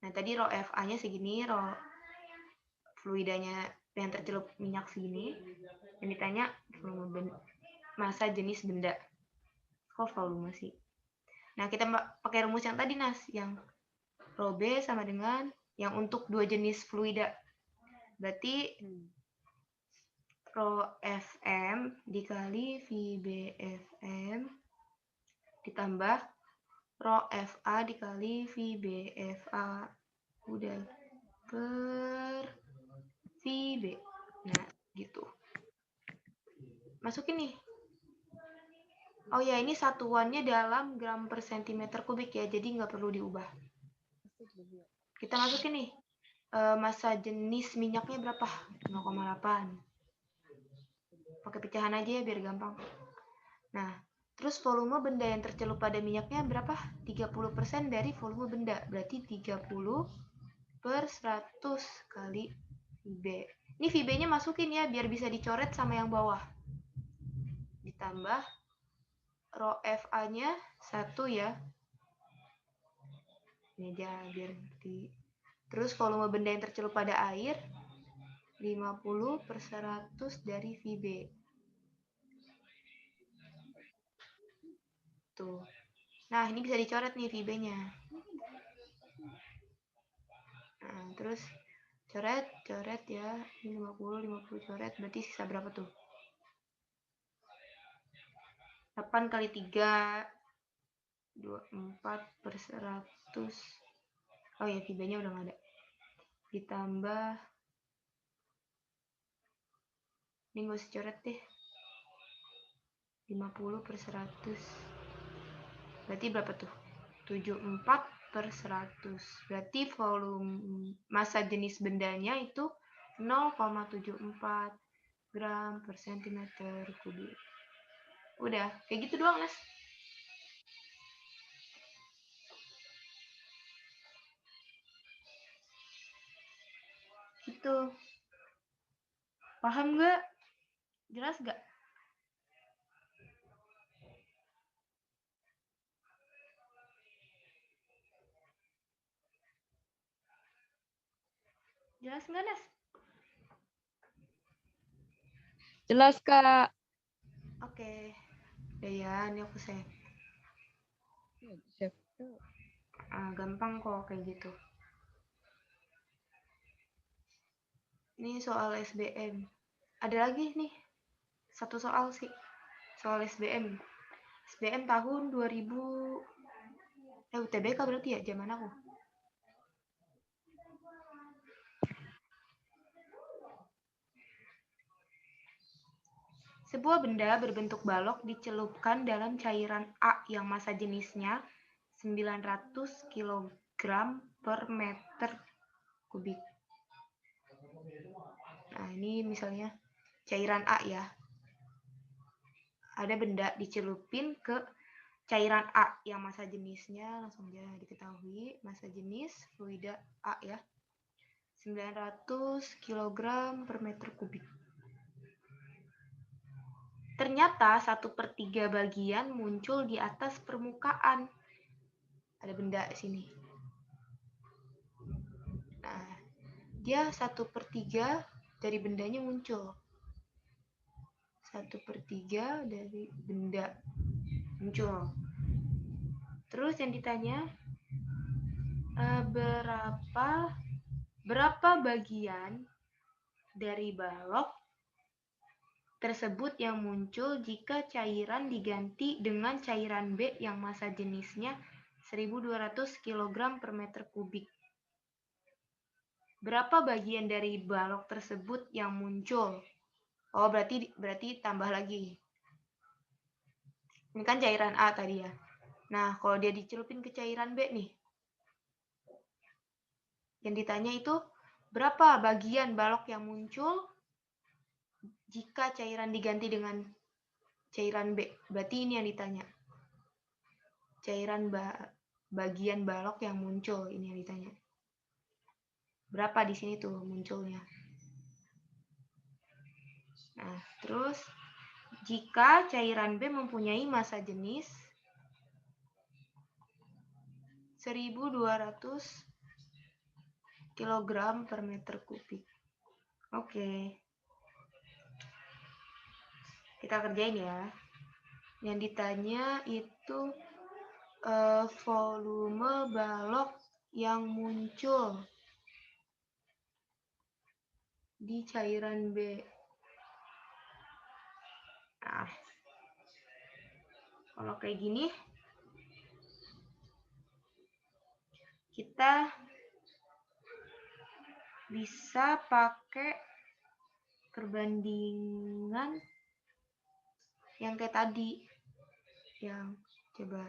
Nah, tadi rho FA-nya segini, rho fluidanya yang tercelup minyak segini. Yang ditanya volume benda, massa jenis benda. Kok volume sih? Nah, kita pakai rumus yang tadi, Nas. Yang rho B sama dengan yang untuk dua jenis fluida. Berarti rho FM dikali VBFM ditambah rho FA dikali VBFA udah per VB. Nah, gitu. Masukin nih. Oh ya, ini satuannya dalam gram per sentimeter kubik ya, jadi nggak perlu diubah. Kita masukin nih. Massa jenis minyaknya berapa? 0,8. Pakai pecahan aja ya biar gampang. Nah, terus volume benda yang tercelup pada minyaknya berapa? 30% dari volume benda. Berarti 30 per 100 kali VB. Ini VB-nya masukin ya, biar bisa dicoret sama yang bawah. Ditambah rho FA-nya 1 ya. Ini aja biar ngerti. Terus volume benda yang tercelup pada air 50 per 100 dari VB. Tuh. Nah, ini bisa dicoret nih VB-nya. Nah, terus coret ya. Ini 50 coret, berarti sisa berapa tuh? 8 kali 3 24 per 100. Oh ya, VB-nya udah nggak ada. Ditambah ini nggak usah coret deh. 50 per 100. Berarti berapa tuh? 74 per 100. Berarti volume massa jenis bendanya itu 0,74 gram per sentimeter kubik. Udah, kayak gitu doang, Nas. Gitu. Paham nggak? Jelas nggak? Jelas nggak, Nas? Jelas, Kak. Oke. Udah ya, ini aku save. Gampang kok kayak gitu. Ini soal SBM. Ada lagi nih. Satu soal sih. Soal SBM. SBM tahun 2000. UTBK berarti ya, zaman aku. Sebuah benda berbentuk balok dicelupkan dalam cairan A yang massa jenisnya 900 kg per meter kubik. Nah, ini misalnya cairan A ya. Ada benda dicelupin ke cairan A yang massa jenisnya langsung aja diketahui. Massa jenis fluida A ya. 900 kg per meter kubik. Ternyata 1/3 bagian muncul di atas permukaan. Ada benda di sini. Nah, dia 1/3 dari bendanya muncul. 1/3 dari benda muncul. Terus yang ditanya berapa bagian dari balok tersebut yang muncul jika cairan diganti dengan cairan B yang massa jenisnya 1200 kg per meter kubik. Berapa bagian dari balok tersebut yang muncul? Oh, berarti tambah lagi. Ini kan cairan A tadi ya. Nah, kalau dia dicelupin ke cairan B nih. Yang ditanya itu berapa bagian balok yang muncul jika cairan diganti dengan cairan B. Berarti ini yang ditanya. Cairan bagian balok yang muncul, ini yang ditanya. Berapa di sini tuh munculnya? Nah, terus jika cairan B mempunyai massa jenis 1200 kg per meter kubik. Oke. Kita kerjain ya. Yang ditanya itu volume balok yang muncul di cairan B. Nah, kalau kayak gini, kita bisa pakai perbandingan yang kayak tadi. Yang coba.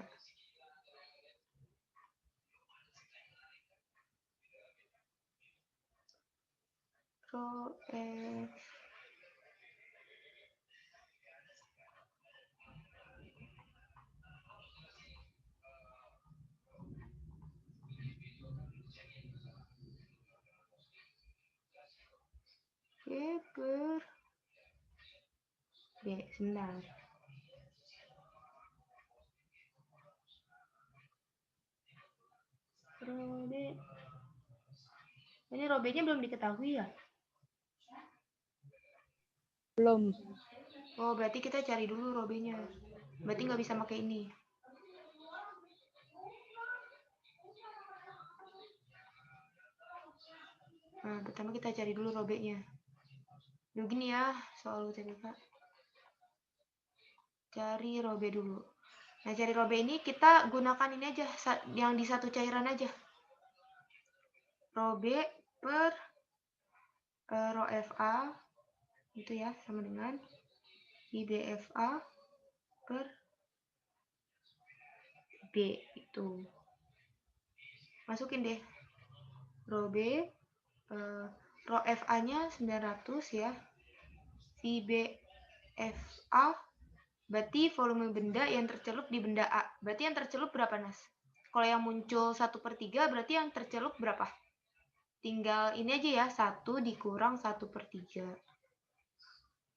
Rho F per B. Sebentar. Rho B. Ini Rho B-nya belum diketahui ya? Belum. Oh, berarti kita cari dulu Rho B-nya. Berarti nggak bisa pakai ini. Nah, pertama kita cari dulu Rho B-nya. Dulu gini ya, soal UTBK. Cari Rho B dulu. Nah, cari Rho B ini kita gunakan ini aja, yang di satu cairan aja. Rho B per Rho FA, itu ya, sama dengan IBFA per B, itu. Masukin deh. Rho B, Rho FA-nya 900 ya. IBFA berarti volume benda yang tercelup di benda A. Berarti yang tercelup berapa, Nas? Kalau yang muncul 1/3, berarti yang tercelup berapa? Tinggal ini aja ya, 1 dikurang 1/3.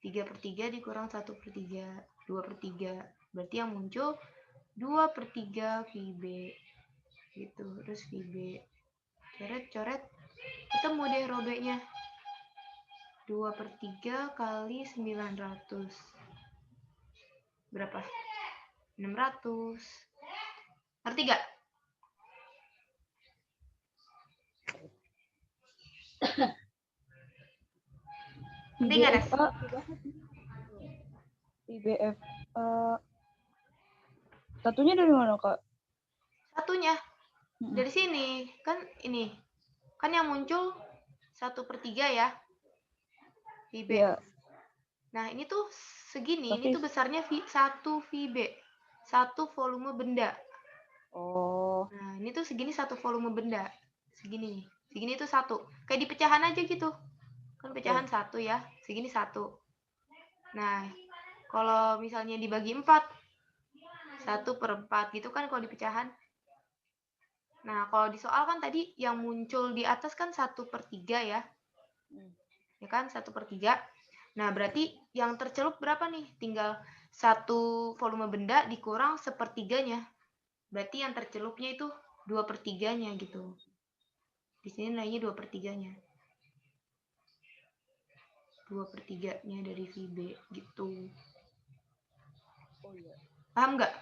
3/3 dikurang 1/3. 2/3. Berarti yang muncul 2/3 VB. Gitu, terus VB. Coret-coret. Ketemu deh Rho B-nya. 2/3 kali 900. Berapa? 600. Ngerti gak? Ngerti gak, Nas? IBF satunya dari mana, Kak? Satunya dari sini. Kan ini. Kan yang muncul 1/3 ya. VB. Iya. Nah, ini tuh segini. Tapi Ini tuh besarnya 1 VB. 1 volume benda. oh. Nah, ini tuh segini 1 volume benda. Segini nih. Segini tuh 1. Kayak di pecahan aja gitu. Kan pecahan 1 ya, segini 1. Nah, kalau misalnya dibagi 4, 1/4 gitu kan kalau di pecahan. Nah, kalau di soal kan tadi yang muncul di atas kan 1/3 ya. Ya kan, 1/3. Nah, berarti yang tercelup berapa nih? Tinggal 1 volume benda dikurang 1/3-nya. Berarti yang tercelupnya itu 2/3-nya gitu. Di sini nilainya 2/3-nya. 2/3-nya dari VB gitu. Oh iya. Paham nggak?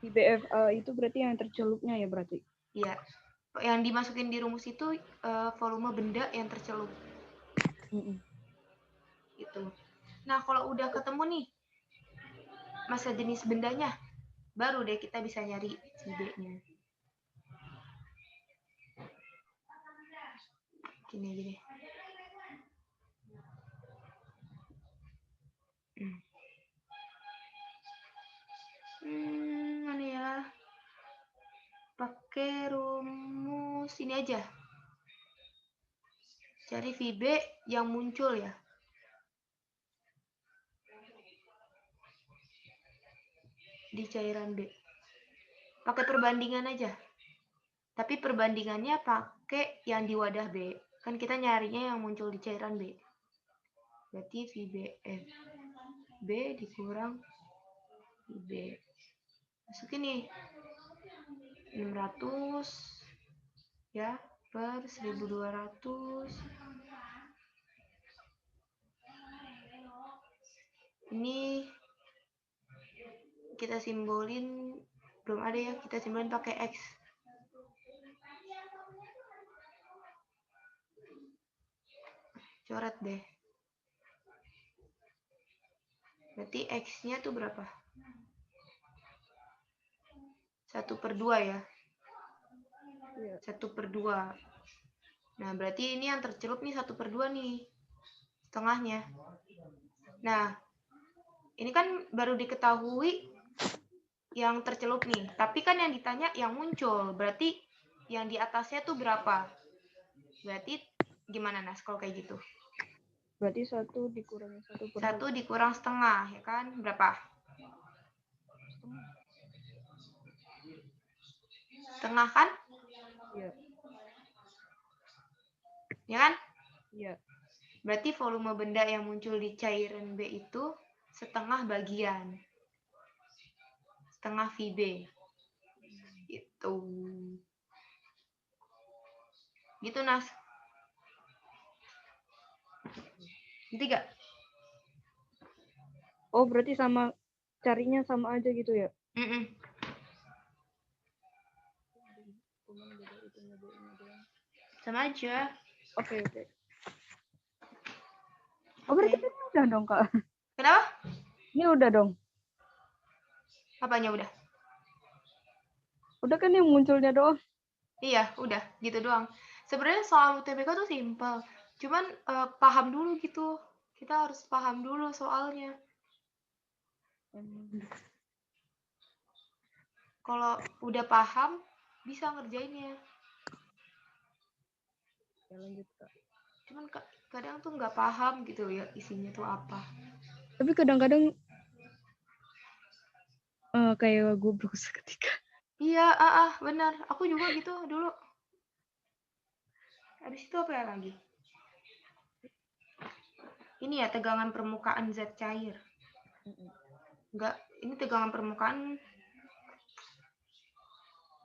VBF itu berarti yang tercelupnya ya berarti? Iya. Yang dimasukin di rumus itu volume benda yang tercelup. Gitu. Nah, kalau udah ketemu nih massa jenis bendanya, baru deh kita bisa nyari VB-nya. Gini aja deh. Mana ya? Pakai rumus ini aja. Cari VB yang muncul ya. Di cairan B. Pakai perbandingan aja. Tapi perbandingannya pakai yang di wadah B. Kan kita nyarinya yang muncul di cairan B. Berarti VBF B dikurang VB. Masukin nih 600 ya per 1200. Ini kita simbolin, belum ada ya, kita simbolin pakai X. Coret deh. Berarti X-nya tuh berapa? 1/2 ya. 1/2. Nah, berarti ini yang tercelup nih 1/2 nih. Setengahnya. Nah, ini kan baru diketahui yang tercelup nih. Tapi kan yang ditanya yang muncul. Berarti yang di atasnya tuh berapa? Berarti gimana Nas kalau kayak gitu? Berarti 1 dikurangi 1/2. 1 dikurang setengah, ya kan? Berapa? Setengah kan? Iya. Ya kan? Iya. Berarti volume benda yang muncul di cairan B itu setengah bagian. Setengah VB. Itu. Gitu, Nas. Ngerti gak? Oh, berarti sama carinya sama aja gitu ya? Sama aja. Oke. Oh, berarti kan udah dong, Kak. Kenapa? Ini udah dong. Apanya udah? Udah kan yang munculnya doang. Iya, udah. Gitu doang. Sebenarnya soal UTBK tuh simpel. Cuman paham dulu gitu. Kita harus paham dulu soalnya. Kalau udah paham, bisa ngerjainnya. Ya, lanjut, Kak. Cuman kadang tuh nggak paham gitu ya isinya tuh apa. Tapi kadang-kadang kayak goblok seketika. Iya, benar. Aku juga gitu dulu. Habis itu apa ya lagi? Ini ya tegangan permukaan zat cair. Enggak, ini tegangan permukaan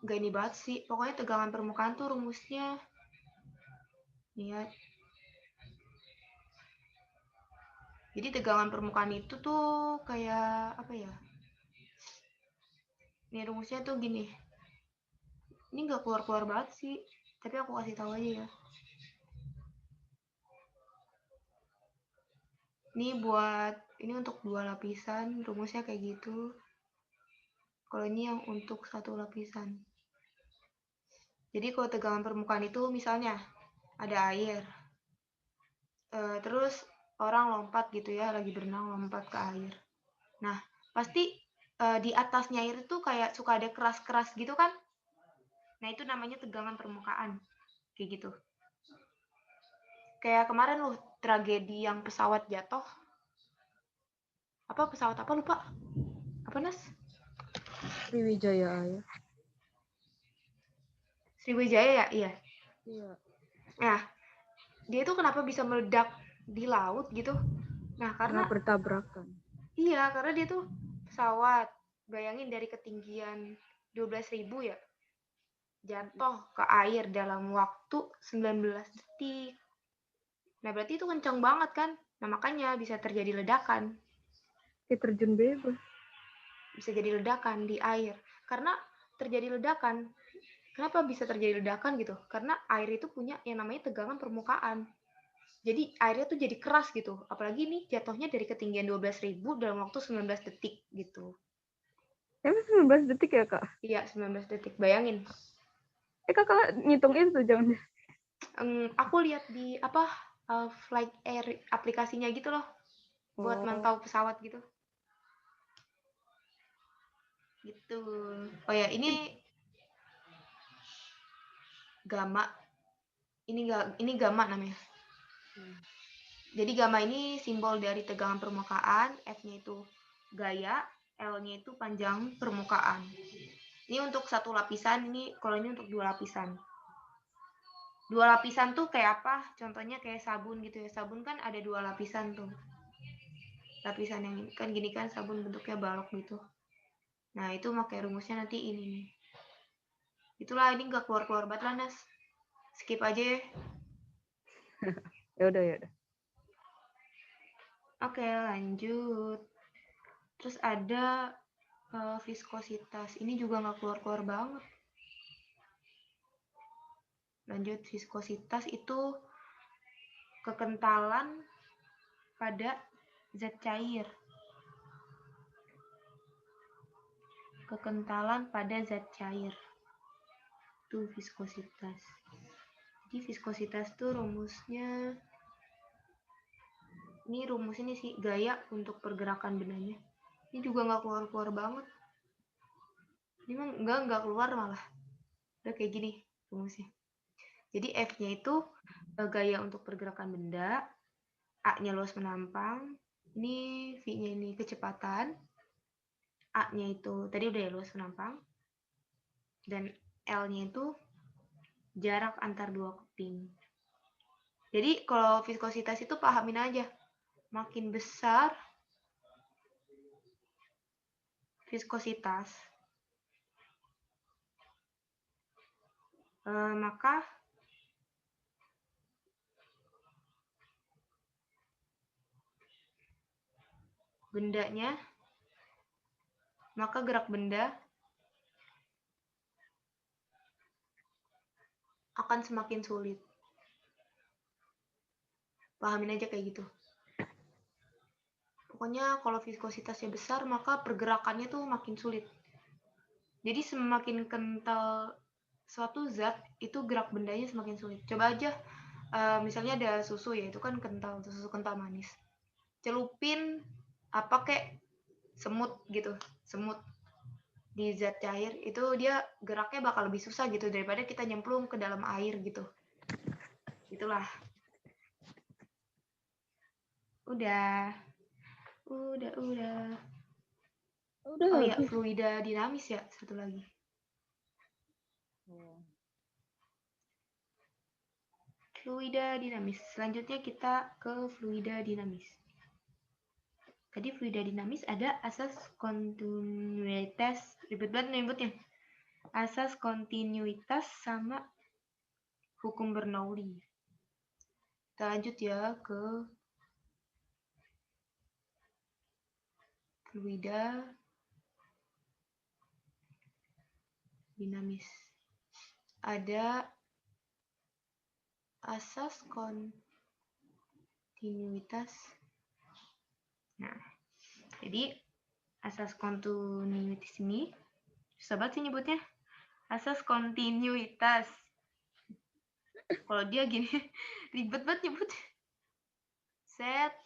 enggak ini banget sih. Pokoknya tegangan permukaan tuh rumusnya lihat. Jadi tegangan permukaan itu tuh kayak apa ya? Ini rumusnya tuh gini. Ini enggak keluar-keluar banget sih, tapi aku kasih tahu aja ya. Ini buat ini untuk 2 lapisan, rumusnya kayak gitu. Kalau ini yang untuk 1 lapisan. Jadi kalau tegangan permukaan itu misalnya ada air. Terus orang lompat gitu ya, lagi berenang lompat ke air. Nah, pasti di atasnya air itu kayak suka ada keras-keras gitu kan? Nah, itu namanya tegangan permukaan. Kayak gitu. Kayak kemarin loh, tragedi yang pesawat jatuh. Apa pesawat apa lupa? Apa Nas? Sriwijaya ya. Sriwijaya ya? Iya. Iya. Nah, dia itu kenapa bisa meledak di laut gitu? Nah, Karena karena bertabrakan. iya, karena dia tuh pesawat. Bayangin dari ketinggian 12.000 ya, jatuh ke air dalam waktu 19 detik. Nah, berarti itu kencang banget kan? Nah, makanya bisa terjadi ledakan. Kayak terjun bebas. Bisa jadi ledakan di air. Karena terjadi ledakan. Kenapa bisa terjadi ledakan gitu? Karena air itu punya yang namanya tegangan permukaan. Jadi airnya tuh jadi keras gitu. Apalagi nih jatuhnya dari ketinggian 12.000 dalam waktu 19 detik gitu. Emang 19 detik ya, Kak? Iya, 19 detik. Bayangin. Kakak ngitung itu jangan. Aku lihat di apa flight air aplikasinya gitu loh. Buat Oh. mantau pesawat gitu. Gitu. Oh ya, ini gamma. Ini gamma namanya. Jadi gamma ini simbol dari tegangan permukaan, F-nya itu gaya, L-nya itu panjang permukaan. Ini untuk satu lapisan, kalau ini untuk dua lapisan. Dua lapisan tuh kayak apa? Contohnya kayak sabun gitu ya. Sabun kan ada dua lapisan tuh. Lapisan yang kan gini kan sabun bentuknya balok gitu. Nah, itu pakai rumusnya nanti ini nih. Itulah ini nggak keluar-keluar banget lah, Nas. Skip aja ya. Ya udah. Oke, lanjut. Terus ada viskositas. Ini juga nggak keluar-keluar banget. Lanjut, viskositas itu kekentalan pada zat cair. Kekentalan pada zat cair. Itu viskositas. Jadi viskositas tuh rumusnya, ini rumus ini sih, gaya untuk pergerakan bendanya. Ini juga nggak keluar-keluar banget. Ini mah nggak keluar malah. Udah kayak gini rumusnya. Jadi F-nya itu gaya untuk pergerakan benda, A-nya luas menampang, ini V-nya ini kecepatan, A-nya itu tadi udah ya luas menampang, dan L-nya itu jarak antar dua keping. Jadi kalau viskositas itu pahamin aja, makin besar viskositas, maka bendanya, maka gerak benda akan semakin sulit. Pahamin aja kayak gitu. Pokoknya kalau viskositasnya besar, maka pergerakannya tuh makin sulit. Jadi semakin kental suatu zat, itu gerak bendanya semakin sulit. Coba aja, misalnya ada susu ya, itu kan kental, susu kental manis. Celupin apa kayak semut gitu, semut di zat cair, itu dia geraknya bakal lebih susah gitu daripada kita nyemplung ke dalam air gitu. Itulah. Udah. Udah. Oh ya, fluida dinamis ya, satu lagi. Fluida dinamis. Selanjutnya kita ke fluida dinamis. Tadi fluida dinamis ada asas kontinuitas, ribet banget nyebutnya. Asas kontinuitas sama hukum Bernoulli. Kita lanjut ya ke fluida dinamis. Ada asas kontinuitas. Nah, jadi asas kontinuitas ini susah banget sih nyebutnya. Asas kontinuitas. Kalau dia gini ribet banget nyebut. Set.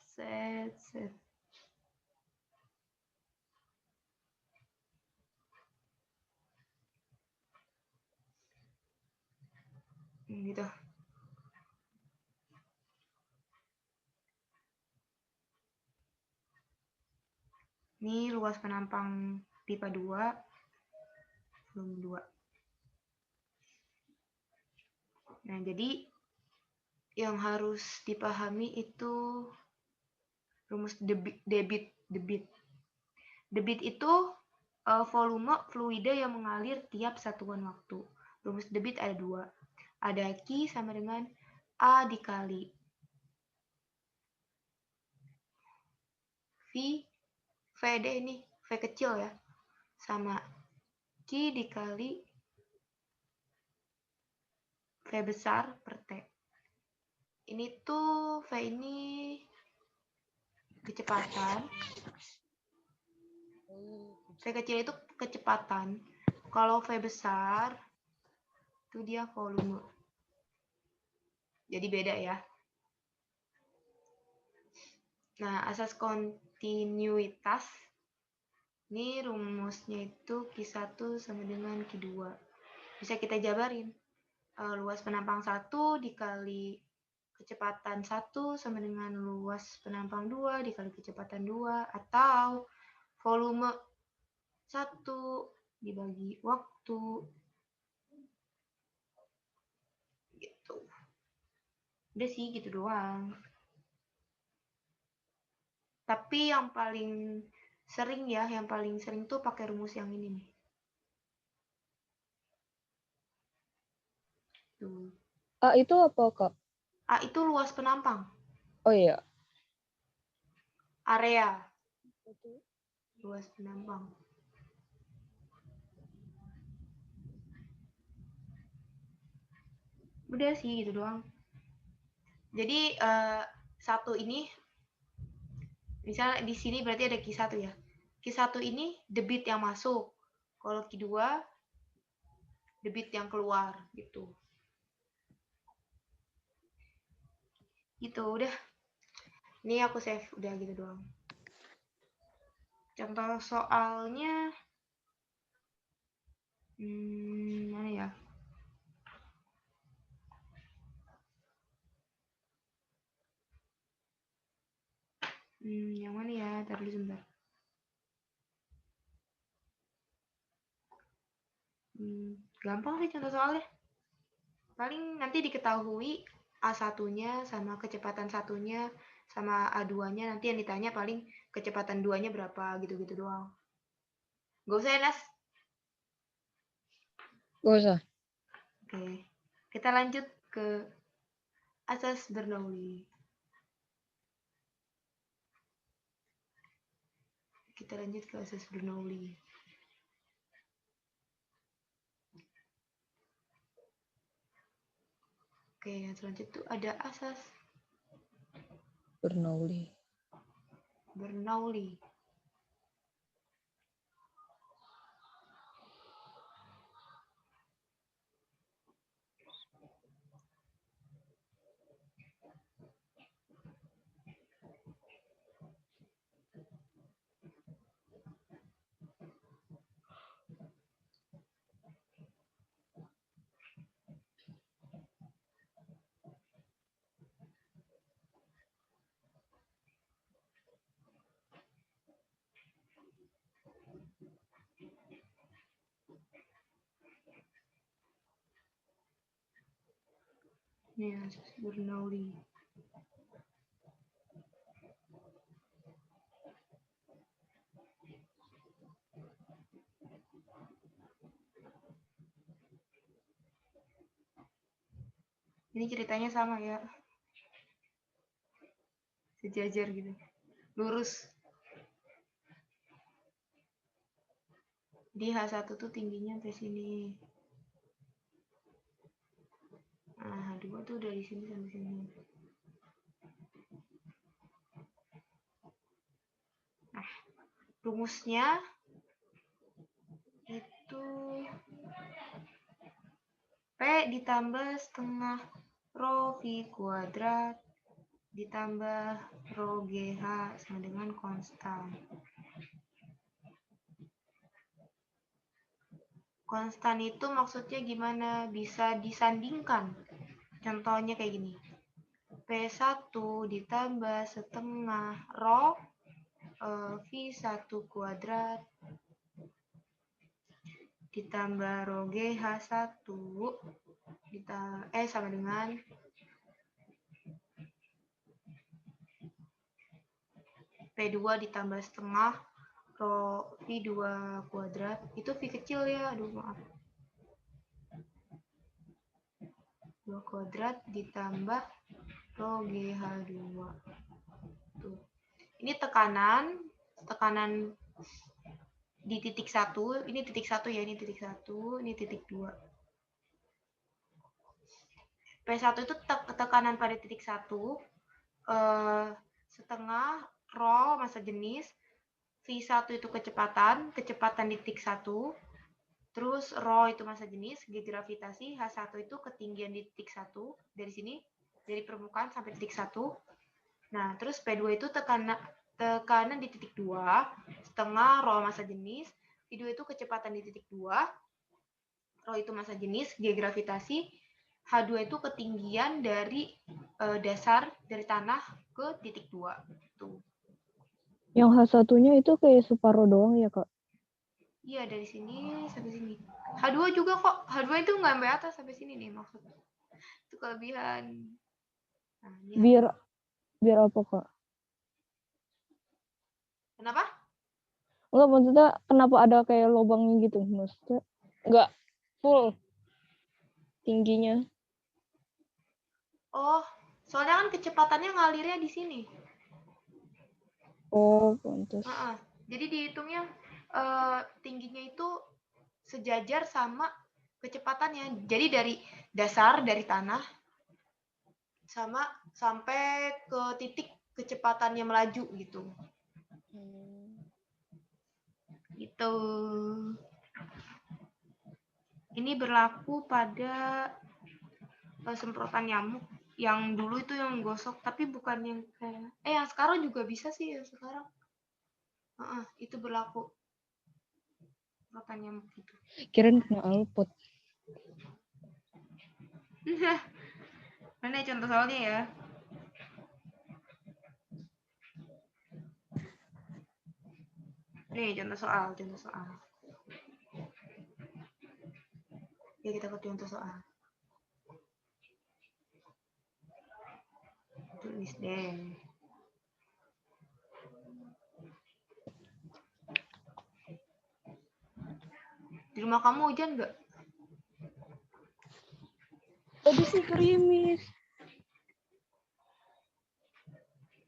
Gitu. Ini luas penampang pipa 2, volume 2. Nah, jadi yang harus dipahami itu rumus debit. Debit itu volume fluida yang mengalir tiap satuan waktu. Rumus debit ada 2. Ada Q sama dengan A dikali VD ini, V kecil ya, sama Q dikali V besar per T. Ini tuh V ini kecepatan. V kecil itu kecepatan. Kalau V besar itu dia volume. Jadi beda ya. Nah, asas kontinuitas ini rumusnya itu Q1 sama dengan Q2. Bisa kita jabarin. Luas penampang 1 dikali kecepatan 1 sama dengan luas penampang 2 dikali kecepatan 2, atau volume 1 dibagi waktu. Gitu. Udah sih gitu doang. Tapi yang paling sering tuh pakai rumus yang ini nih. Tuh. A itu apa, Kak? A itu luas penampang. Oh iya. Area. Luas penampang. Udah sih gitu doang. Jadi satu ini, misalnya di sini berarti ada Q1 ya. Q1 ini debit yang masuk. Kalau Q2 debit yang keluar gitu. Gitu udah. Ini aku save udah gitu doang. Contoh soalnya mana ya? Yang mana ya? Ntar dulu sebentar. Gampang sih contoh soalnya. Paling nanti diketahui A1-nya sama kecepatan satunya sama A2-nya, nanti yang ditanya paling kecepatan 2-nya berapa gitu-gitu doang. Gak usah ya, Nas? Gak usah. Oke. Kita lanjut ke asas Bernoulli. Oke, yang selanjutnya itu ada asas Bernoulli. Ini asas Bernoulli. Ini ceritanya sama ya. Sejajar gitu. Lurus. Di H1 tuh tingginya sampai sini. Nah, H2 tuh dari sini sampai sini. Nah, rumusnya itu P ditambah setengah rho V kuadrat ditambah rho GH sama dengan konstan. Konstan itu maksudnya gimana? Bisa disandingkan. Contohnya kayak gini. P1 ditambah setengah rho V1 kuadrat ditambah rho GH1 sama dengan P2 ditambah setengah rho V2 kuadrat. Itu V kecil ya, aduh maaf. 2 kuadrat ditambah rho GH2. Tuh. Ini tekanan di titik 1, ini titik 1 ya, ini titik 1, ini titik 2. P1 itu tekanan pada titik 1, setengah rho massa jenis, V1 itu kecepatan di titik 1, terus rho itu massa jenis, G gravitasi, H1 itu ketinggian di titik 1, dari sini, dari permukaan sampai titik 1. Nah, terus P2 itu tekanan di titik 2, setengah rho massa jenis, V2 itu kecepatan di titik 2, rho itu massa jenis, G gravitasi, H2 itu ketinggian dari dasar, dari tanah ke titik 2. Tuh. Yang H1-nya itu kayak separuh doang ya, Kak? Iya, dari sini sampai sini. H2 juga kok. H2 itu nggak sampai atas, sampai sini nih maksudnya. Itu kelebihan. Nah, biar apa, Kak? Kenapa? Enggak, maksudnya kenapa ada kayak lubangnya gitu? Maksudnya enggak full tingginya. Oh, soalnya kan kecepatannya ngalirnya di sini. Oh, pantas. Jadi dihitungnya tingginya itu sejajar sama kecepatannya. Jadi dari dasar, dari tanah, sama sampai ke titik kecepatannya melaju gitu. Gitu. Ini berlaku pada semprotan nyamuk. Yang dulu itu yang gosok, tapi bukan yang kayak yang sekarang juga bisa sih ya sekarang. Itu berlaku semprotan nyamuk gitu. Kirain kena alpot. Mana contoh soalnya ya? Nih contoh soal. Ya kita ke contoh soal. Tulis deh. Di rumah kamu hujan nggak? Tadi sih gerimis.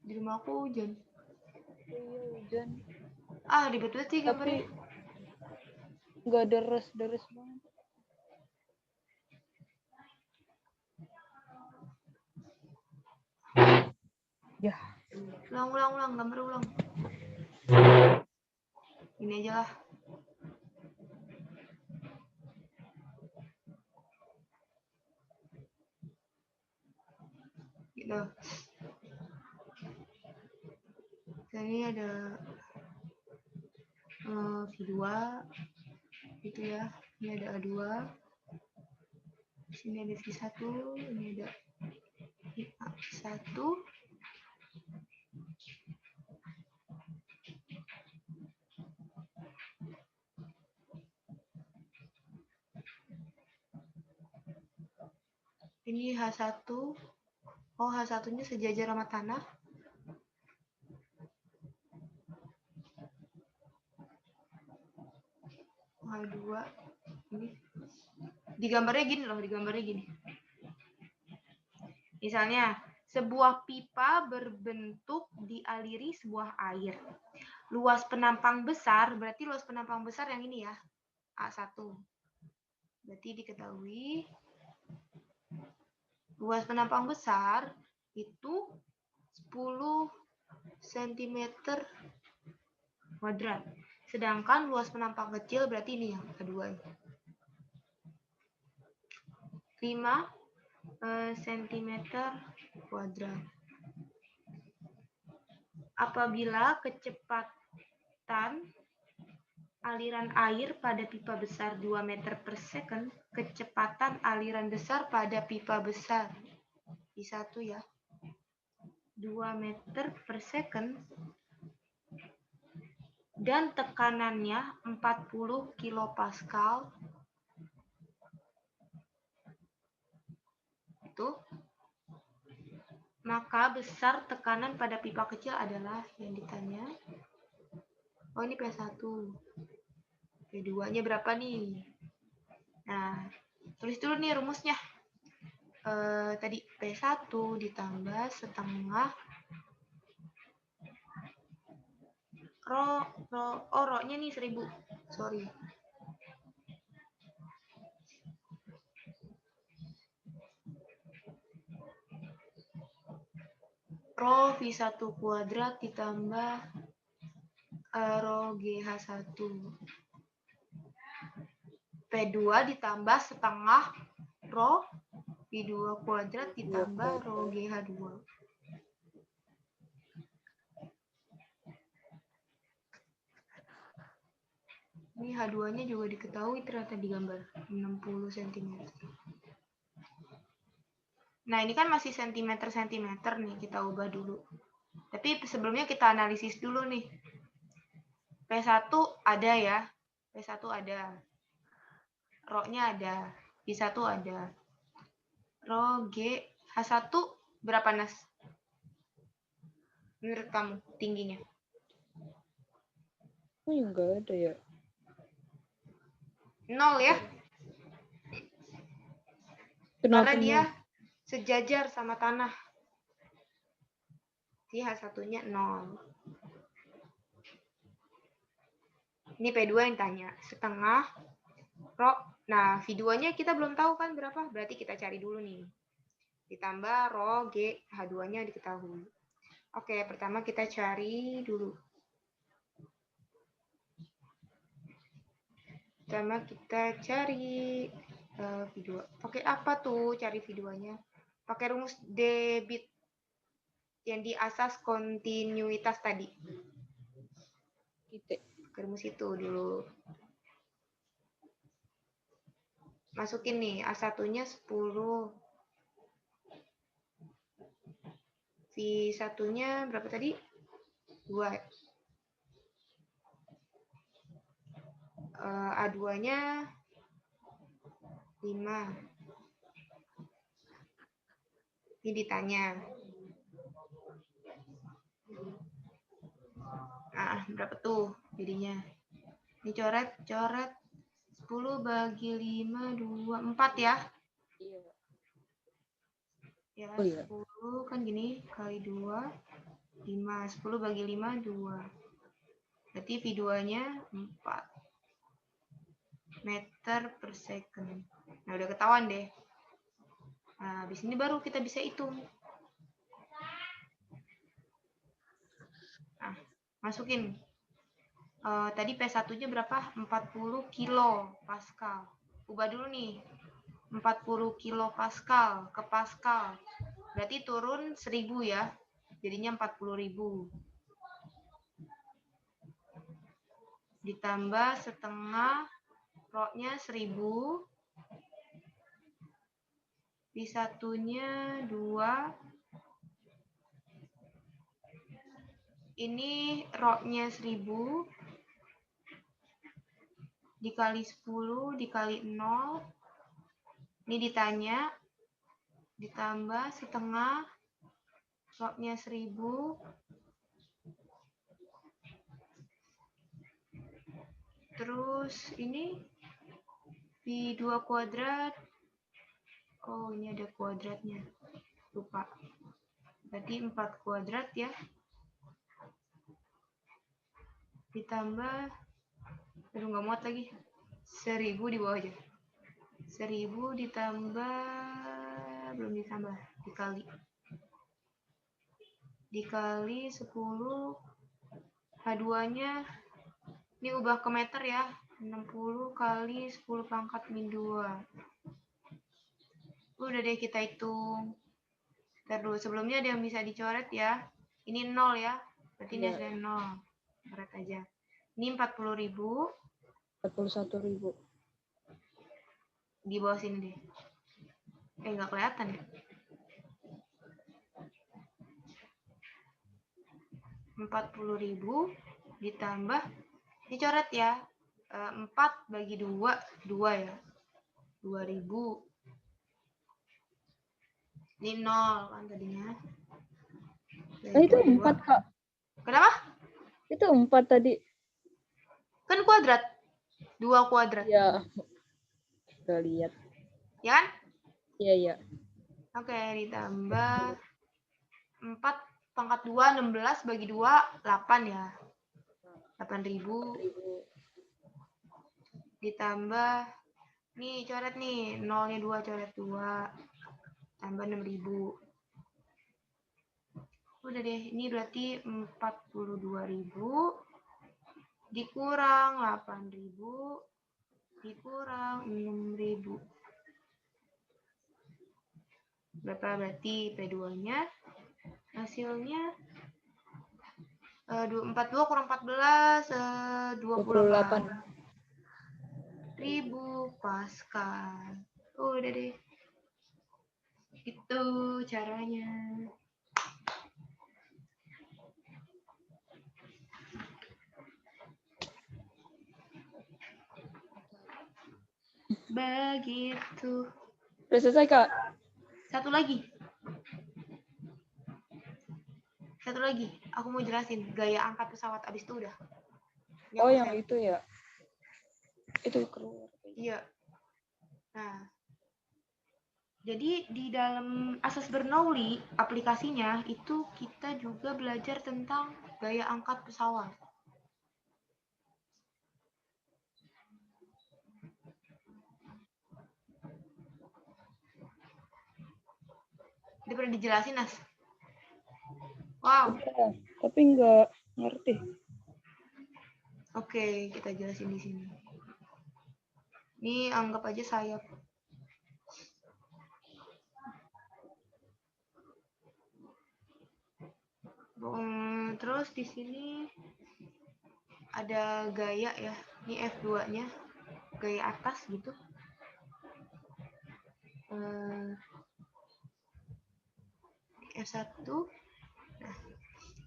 Di rumah aku hujan. Iya, hujan. Ribet banget sih gambarnya. Tapi nggak deres banget. Ya. Ulang, gambar ulang. Ini aja lah. Gitu. Dan ini ada V2 gitu ya. Ini ada A2. Sini ada V1, ini ada A1. Ini H1. H1-nya sejajar sama tanah. H2. Ini digambarnya gini. Misalnya, sebuah pipa berbentuk dialiri sebuah air. Luas penampang besar, berarti luas penampang besar yang ini ya, A1. Berarti diketahui luas penampang besar itu 10 cm kuadrat. Sedangkan luas penampang kecil berarti ini yang kedua. 5 cm kuadrat. Apabila kecepatan aliran air pada pipa besar 2 meter per second, kecepatan aliran besar pada pipa besar I1 ya, 2 meter per second, dan tekanannya 40 kilopascal, itu, maka besar tekanan pada pipa kecil adalah yang ditanya. Oh, ini P1. P2-nya berapa nih? Nah, tulis dulu nih rumusnya. Tadi P1 ditambah setengah rho-nya nih 1000. Sorry. Rho V1 kuadrat ditambah rho GH1. P2 ditambah setengah rho V2 kuadrat ditambah rho GH2. Ini H2-nya juga diketahui ternyata di gambar 60 cm. Nah, ini kan masih sentimeter-sentimeter nih, kita ubah dulu. Tapi sebelumnya kita analisis dulu nih. P1 ada ya. P1 ada. Rho-nya ada. V1 ada. Rho G H1 berapa, Nas? Menurut kamu tingginya? Oh, enggak ada ya. 0 ya? Karena dia sejajar sama tanah. Jadi H1-nya 0. Ini P2 yang tanya. Setengah rho. Nah, V2-nya kita belum tahu kan berapa. Berarti kita cari dulu nih. Ditambah rho G H2-nya diketahui. Oke, pertama kita cari dulu. Pertama kita cari V2. Pakai apa tuh cari V2-nya? Pakai rumus debit yang di asas kontinuitas tadi. Pakai rumus itu dulu. Masukin nih, A1-nya 10. V1-nya berapa tadi? 2. A2-nya 5. Ini ditanya. Berapa tuh jadinya? Ini coret. 10 bagi 5, 2, 4 ya? Iya. Ya, 10 kan gini, kali 2, 5. 10 bagi 5, 2. Berarti V2-nya 4 meter per second. Nah, udah ketahuan deh. Nah, habis ini baru kita bisa hitung. Nah, masukin. Tadi P1-nya berapa? 40 kilo pascal. Ubah dulu nih. 40 kilo pascal ke pascal. Berarti turun 1000 ya. Jadinya 40.000. Ditambah setengah rho-nya 1000. V1-nya 2. Ini rho-nya 1000 dikali 10 dikali 0. Ini ditanya. Ditambah setengah rho-nya 1000. Terus ini V2 kuadrat. Oh, ini ada kuadratnya. Lupa. Berarti 4 kuadrat ya. Ditambah, aduh nggak muat lagi. 1000 di bawah aja. 1000 ditambah, belum ditambah, dikali 10. H2-nya, ini ubah ke meter ya. 60 kali 10 pangkat min 2. Udah deh kita hitung. Ntar dulu, sebelumnya ada yang bisa dicoret ya. Ini 0 ya. Berarti ini ada 0. Coret aja. Ini 40.000. 41.000. Di bawah sini deh. Nggak kelihatan ya. 40.000 ditambah Ini coret ya. 4 bagi 2, 2 ya. 2000. Ini 0 kan tadinya. Itu 4, Kak. Kenapa? Itu 4 tadi. Kan kuadrat. 2 kuadrat. Ya. Kita lihat. Ya kan? Iya, iya. Oke, ditambah 4 pangkat 2, 16 bagi 2, 8 ya. 8.000. Ditambah, nih coret nih, nolnya 2, coret 2. Tambah 6.000. Udah deh, ini berarti 42.000 dikurang 8.000 dikurang 6.000. Berapa berarti P2-nya? Hasilnya 42 kurang 14, 28.000 Pascal. Udah deh. Itu caranya. Begitu. Udah selesai, Kak? Satu lagi. Aku mau jelasin gaya angkat pesawat abis itu udah. Oh, yang itu ya. Itu keluar. Iya. Nah, jadi di dalam Asas Bernoulli aplikasinya itu kita juga belajar tentang gaya angkat pesawat. Dia pernah dijelasin, Nas? Wow. Ya, tapi nggak ngerti. Oke, kita jelasin di sini. Ini anggap aja sayap. Terus di sini ada gaya ya. Ini F2-nya, gaya atas gitu. F1. Nah,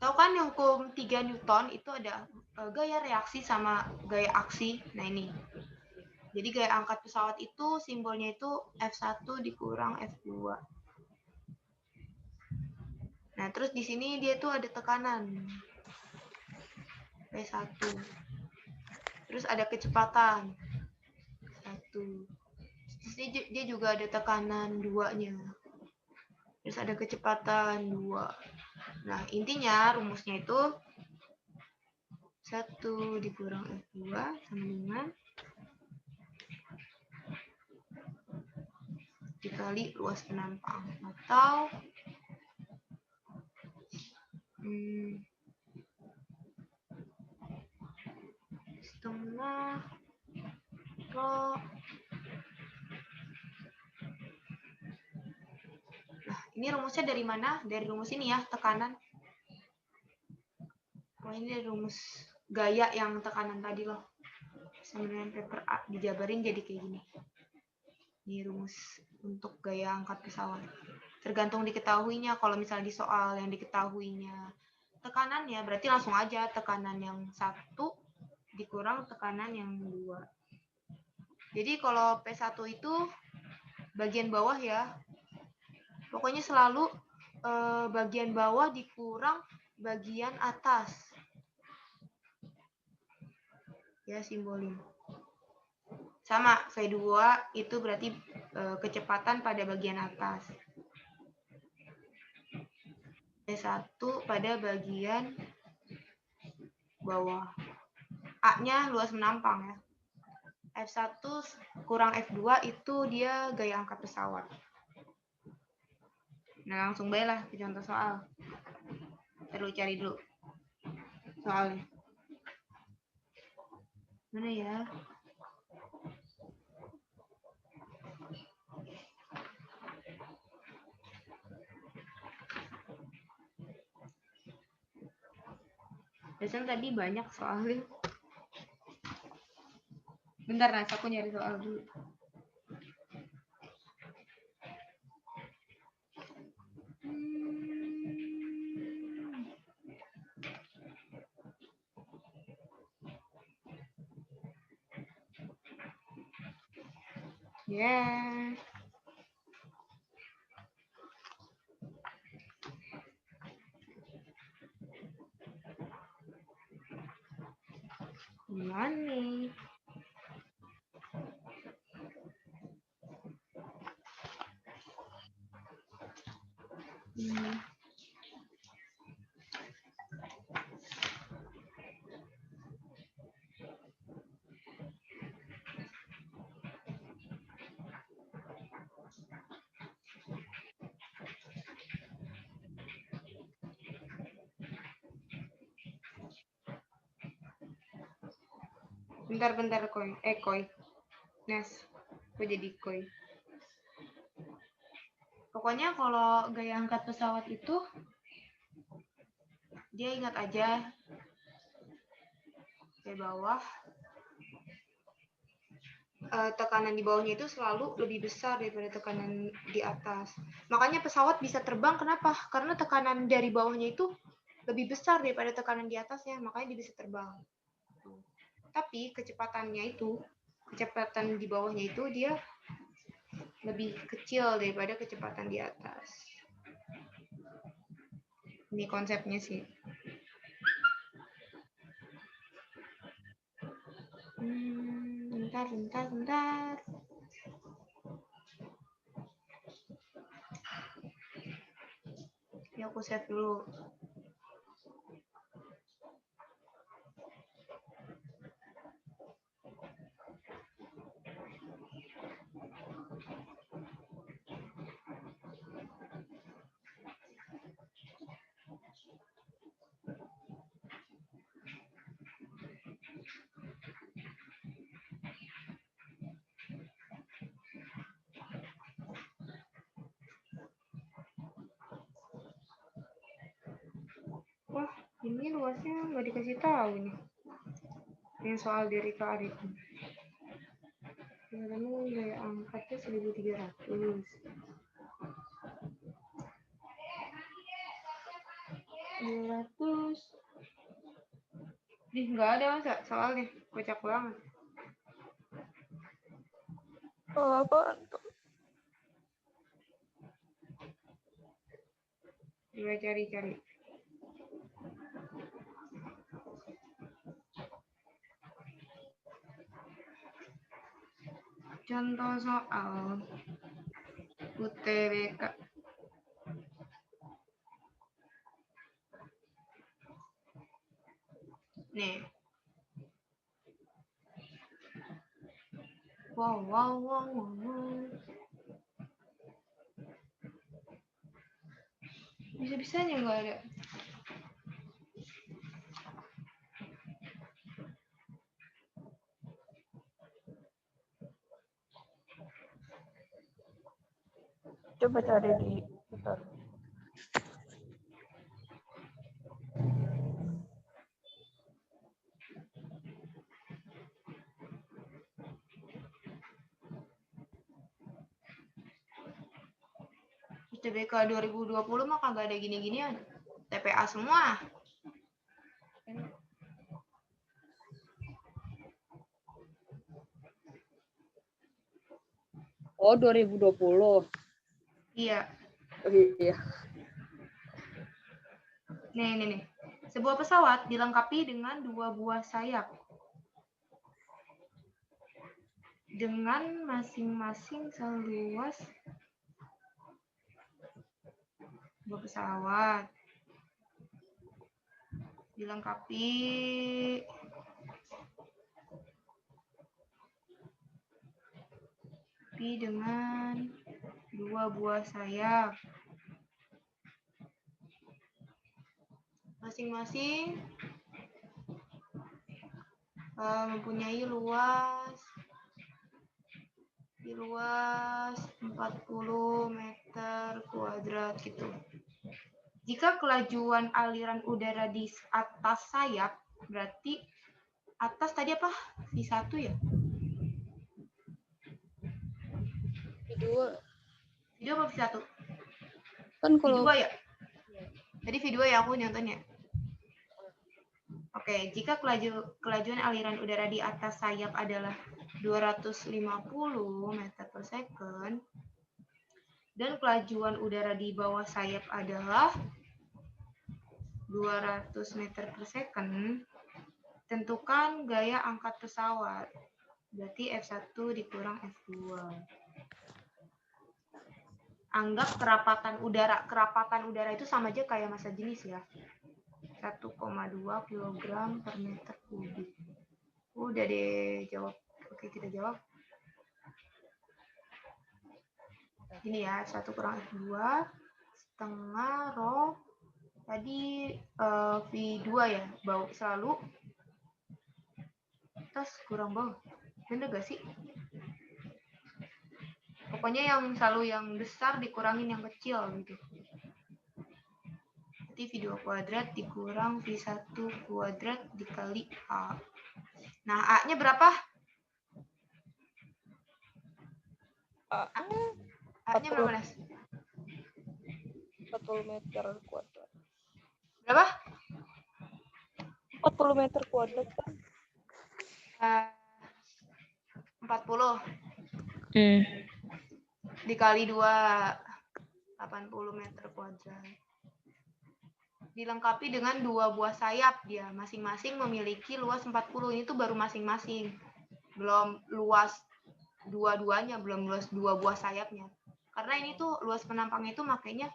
tahu kan yang hukum 3 Newton itu ada gaya reaksi sama gaya aksi. Nah, ini. Jadi gaya angkat pesawat itu simbolnya itu F1 dikurang F2. Nah, terus di sini dia tuh ada tekanan P1. Terus ada kecepatan 1. Terus dia juga ada tekanan 2-nya. Terus ada kecepatan 2. Nah, intinya rumusnya itu 1 dikurang F2 sama dengan dikali luas penampang atau setengah rho. Nah, ini rumusnya dari mana? Dari rumus ini ya, tekanan. Oh, ini dari rumus gaya yang tekanan tadi loh. Sama dengan paper A dijabarin jadi kayak gini. Ini rumus untuk gaya angkat pesawat. Tergantung diketahuinya. Kalau misalnya di soal yang diketahuinya tekanannya, berarti langsung aja tekanan yang 1 dikurang tekanan yang 2. Jadi kalau P1 itu bagian bawah ya, pokoknya selalu bagian bawah dikurang bagian atas. Ya, simbolin. Sama, V2 itu berarti kecepatan pada bagian atas. P1 pada bagian bawah. A-nya luas menampang ya. F1 kurang F2 itu dia gaya angkat pesawat. Nah, langsung baiklah ke contoh soal. Perlu cari dulu soalnya. Mana ya? Biasanya tadi banyak soalnya. Bentar, Nas, aku nyari soal dulu. Yeah. Gimana nih? Bentar, Koi. Koi. Nes, gue jadi Koi. Pokoknya kalau gaya angkat pesawat itu, dia ingat aja dari bawah, tekanan di bawahnya itu selalu lebih besar daripada tekanan di atas. Makanya pesawat bisa terbang, kenapa? Karena tekanan dari bawahnya itu lebih besar daripada tekanan di atasnya, makanya dia bisa terbang. Tapi kecepatannya itu, kecepatan di bawahnya itu dia lebih kecil daripada kecepatan di atas. Ini konsepnya sih. Bentar. Ya, aku save dulu. Wah, ini luasnya nggak dikasih tahu nih. Yang soal diri Kak Arif. Kamu gaya angkatnya 1300. 200. Ih, nggak ada masa soalnya. Kocak banget. Oh, apa? Coba cari. Contoh soal UTBK. Nih. Wow. Bisa-bisanya nggak ada. Coba cari di Twitter. UTBK 2020 mah kagak ada gini-ginian. TPA semua. Oh, 2020. Iya. Oh, iya. Nih. Sebuah pesawat dilengkapi dengan 2 buah sayap. Dengan masing-masing seluas sebuah pesawat. Dilengkapi dengan 2 buah sayap. Masing-masing mempunyai luas 40 meter kuadrat gitu. Jika kelajuan aliran udara di atas sayap, berarti atas tadi apa? V1 ya? V2 apa V1? kan kalau V2 ya? Tadi V2 ya aku nyontohnya. Oke, jika kelajuan aliran udara di atas sayap adalah 250 meter per second dan kelajuan udara di bawah sayap adalah 200 meter per second, tentukan gaya angkat pesawat. Berarti F1 dikurang F2. Anggap kerapatan udara. Kerapatan udara itu sama aja kayak massa jenis ya. 1,2 kg per meter kubik. Udah deh jawab. Oke, kita jawab. Ini ya, 1 kurang F2 setengah rho. Tadi V2 ya, bawah selalu. Terus kurang bawah. Bener gak sih? Pokoknya yang selalu yang besar dikurangin yang kecil gitu. Berarti V2 kuadrat dikurang V1 kuadrat dikali A. Nah, A-nya berapa? A-nya berapa, Nas? 40 meter kuadrat. Berapa? 40 meter kuadrat kan? 40. Dikali 2, 80 meter kuadrat. Dilengkapi dengan 2 buah sayap dia. Masing-masing memiliki luas 40. Ini tuh baru masing-masing. Belum luas dua-duanya, belum luas 2 buah sayapnya. Karena ini tuh luas penampangnya itu makanya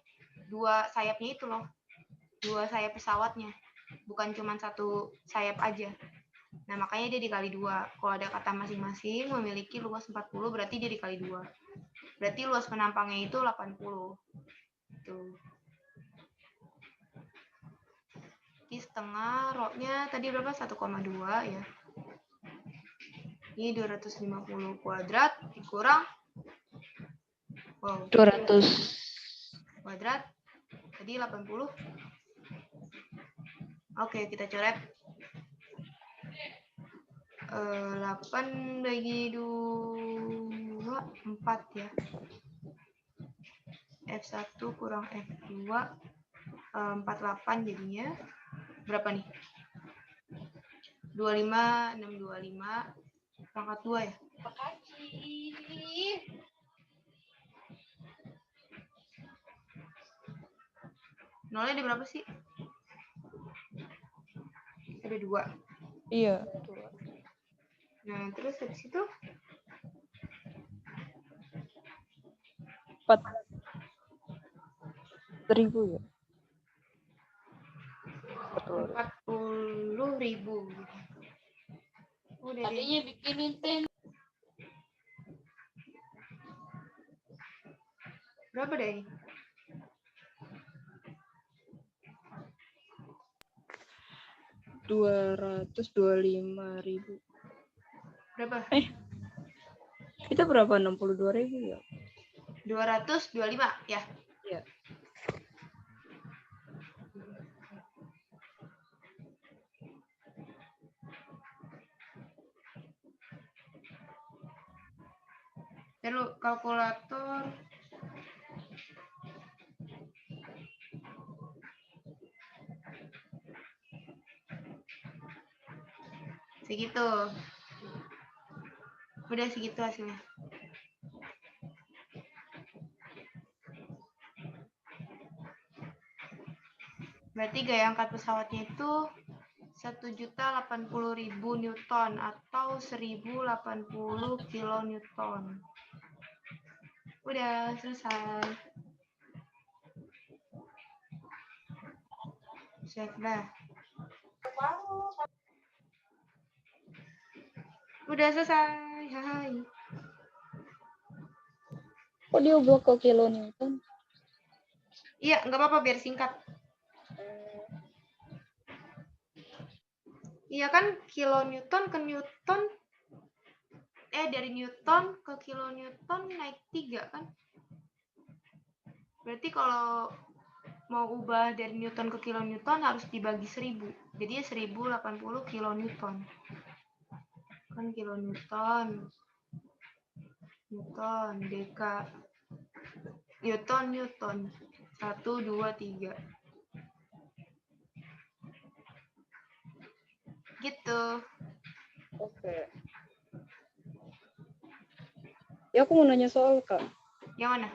2 sayapnya itu loh. 2 sayap pesawatnya. Bukan cuma 1 sayap aja. Nah, makanya dia dikali 2. Kalau ada kata masing-masing memiliki luas 40, berarti dia dikali 2. Berarti luas penampangnya itu 80. Tuh. Ini setengah rho-nya tadi berapa? 1,2 ya. Ini 250 kuadrat dikurang 200 kuadrat. Tadi 80. Oke, kita coret. 8 bagi 2, 4 ya. F1 kurang F2, 48 jadinya. Berapa nih? 25, 625, pangkat 2 ya? Nolnya di berapa sih? Ada 2. Iya. Nah, terus habis itu 4.000 ya. 40.000. Udah deh. Tadinya bikinin teh. Berapa deh ini? $225.000. Berapa? Kita berapa? 62.000 ya? 225 ya? Iya. Lalu kalkulator. Segitu. Udah segitu hasilnya. Berarti gaya angkat pesawatnya itu 1.080.000 Newton atau 1.080 kilonewton. Udah selesai. Save dah. Udah selesai. Hai. Kok diubah ke kilonewton? Iya, nggak apa-apa biar singkat. Iya kan kilonewton ke newton. Dari newton ke kilonewton naik 3 kan? Berarti kalau mau ubah dari newton ke kilonewton harus dibagi 1000. Jadi 1080 kilonewton. Kan kilonewton. Newton, deka. Newton. 1, 2, 3. Gitu. Oke. Ya aku mau nanya soal Kak. Yang mana?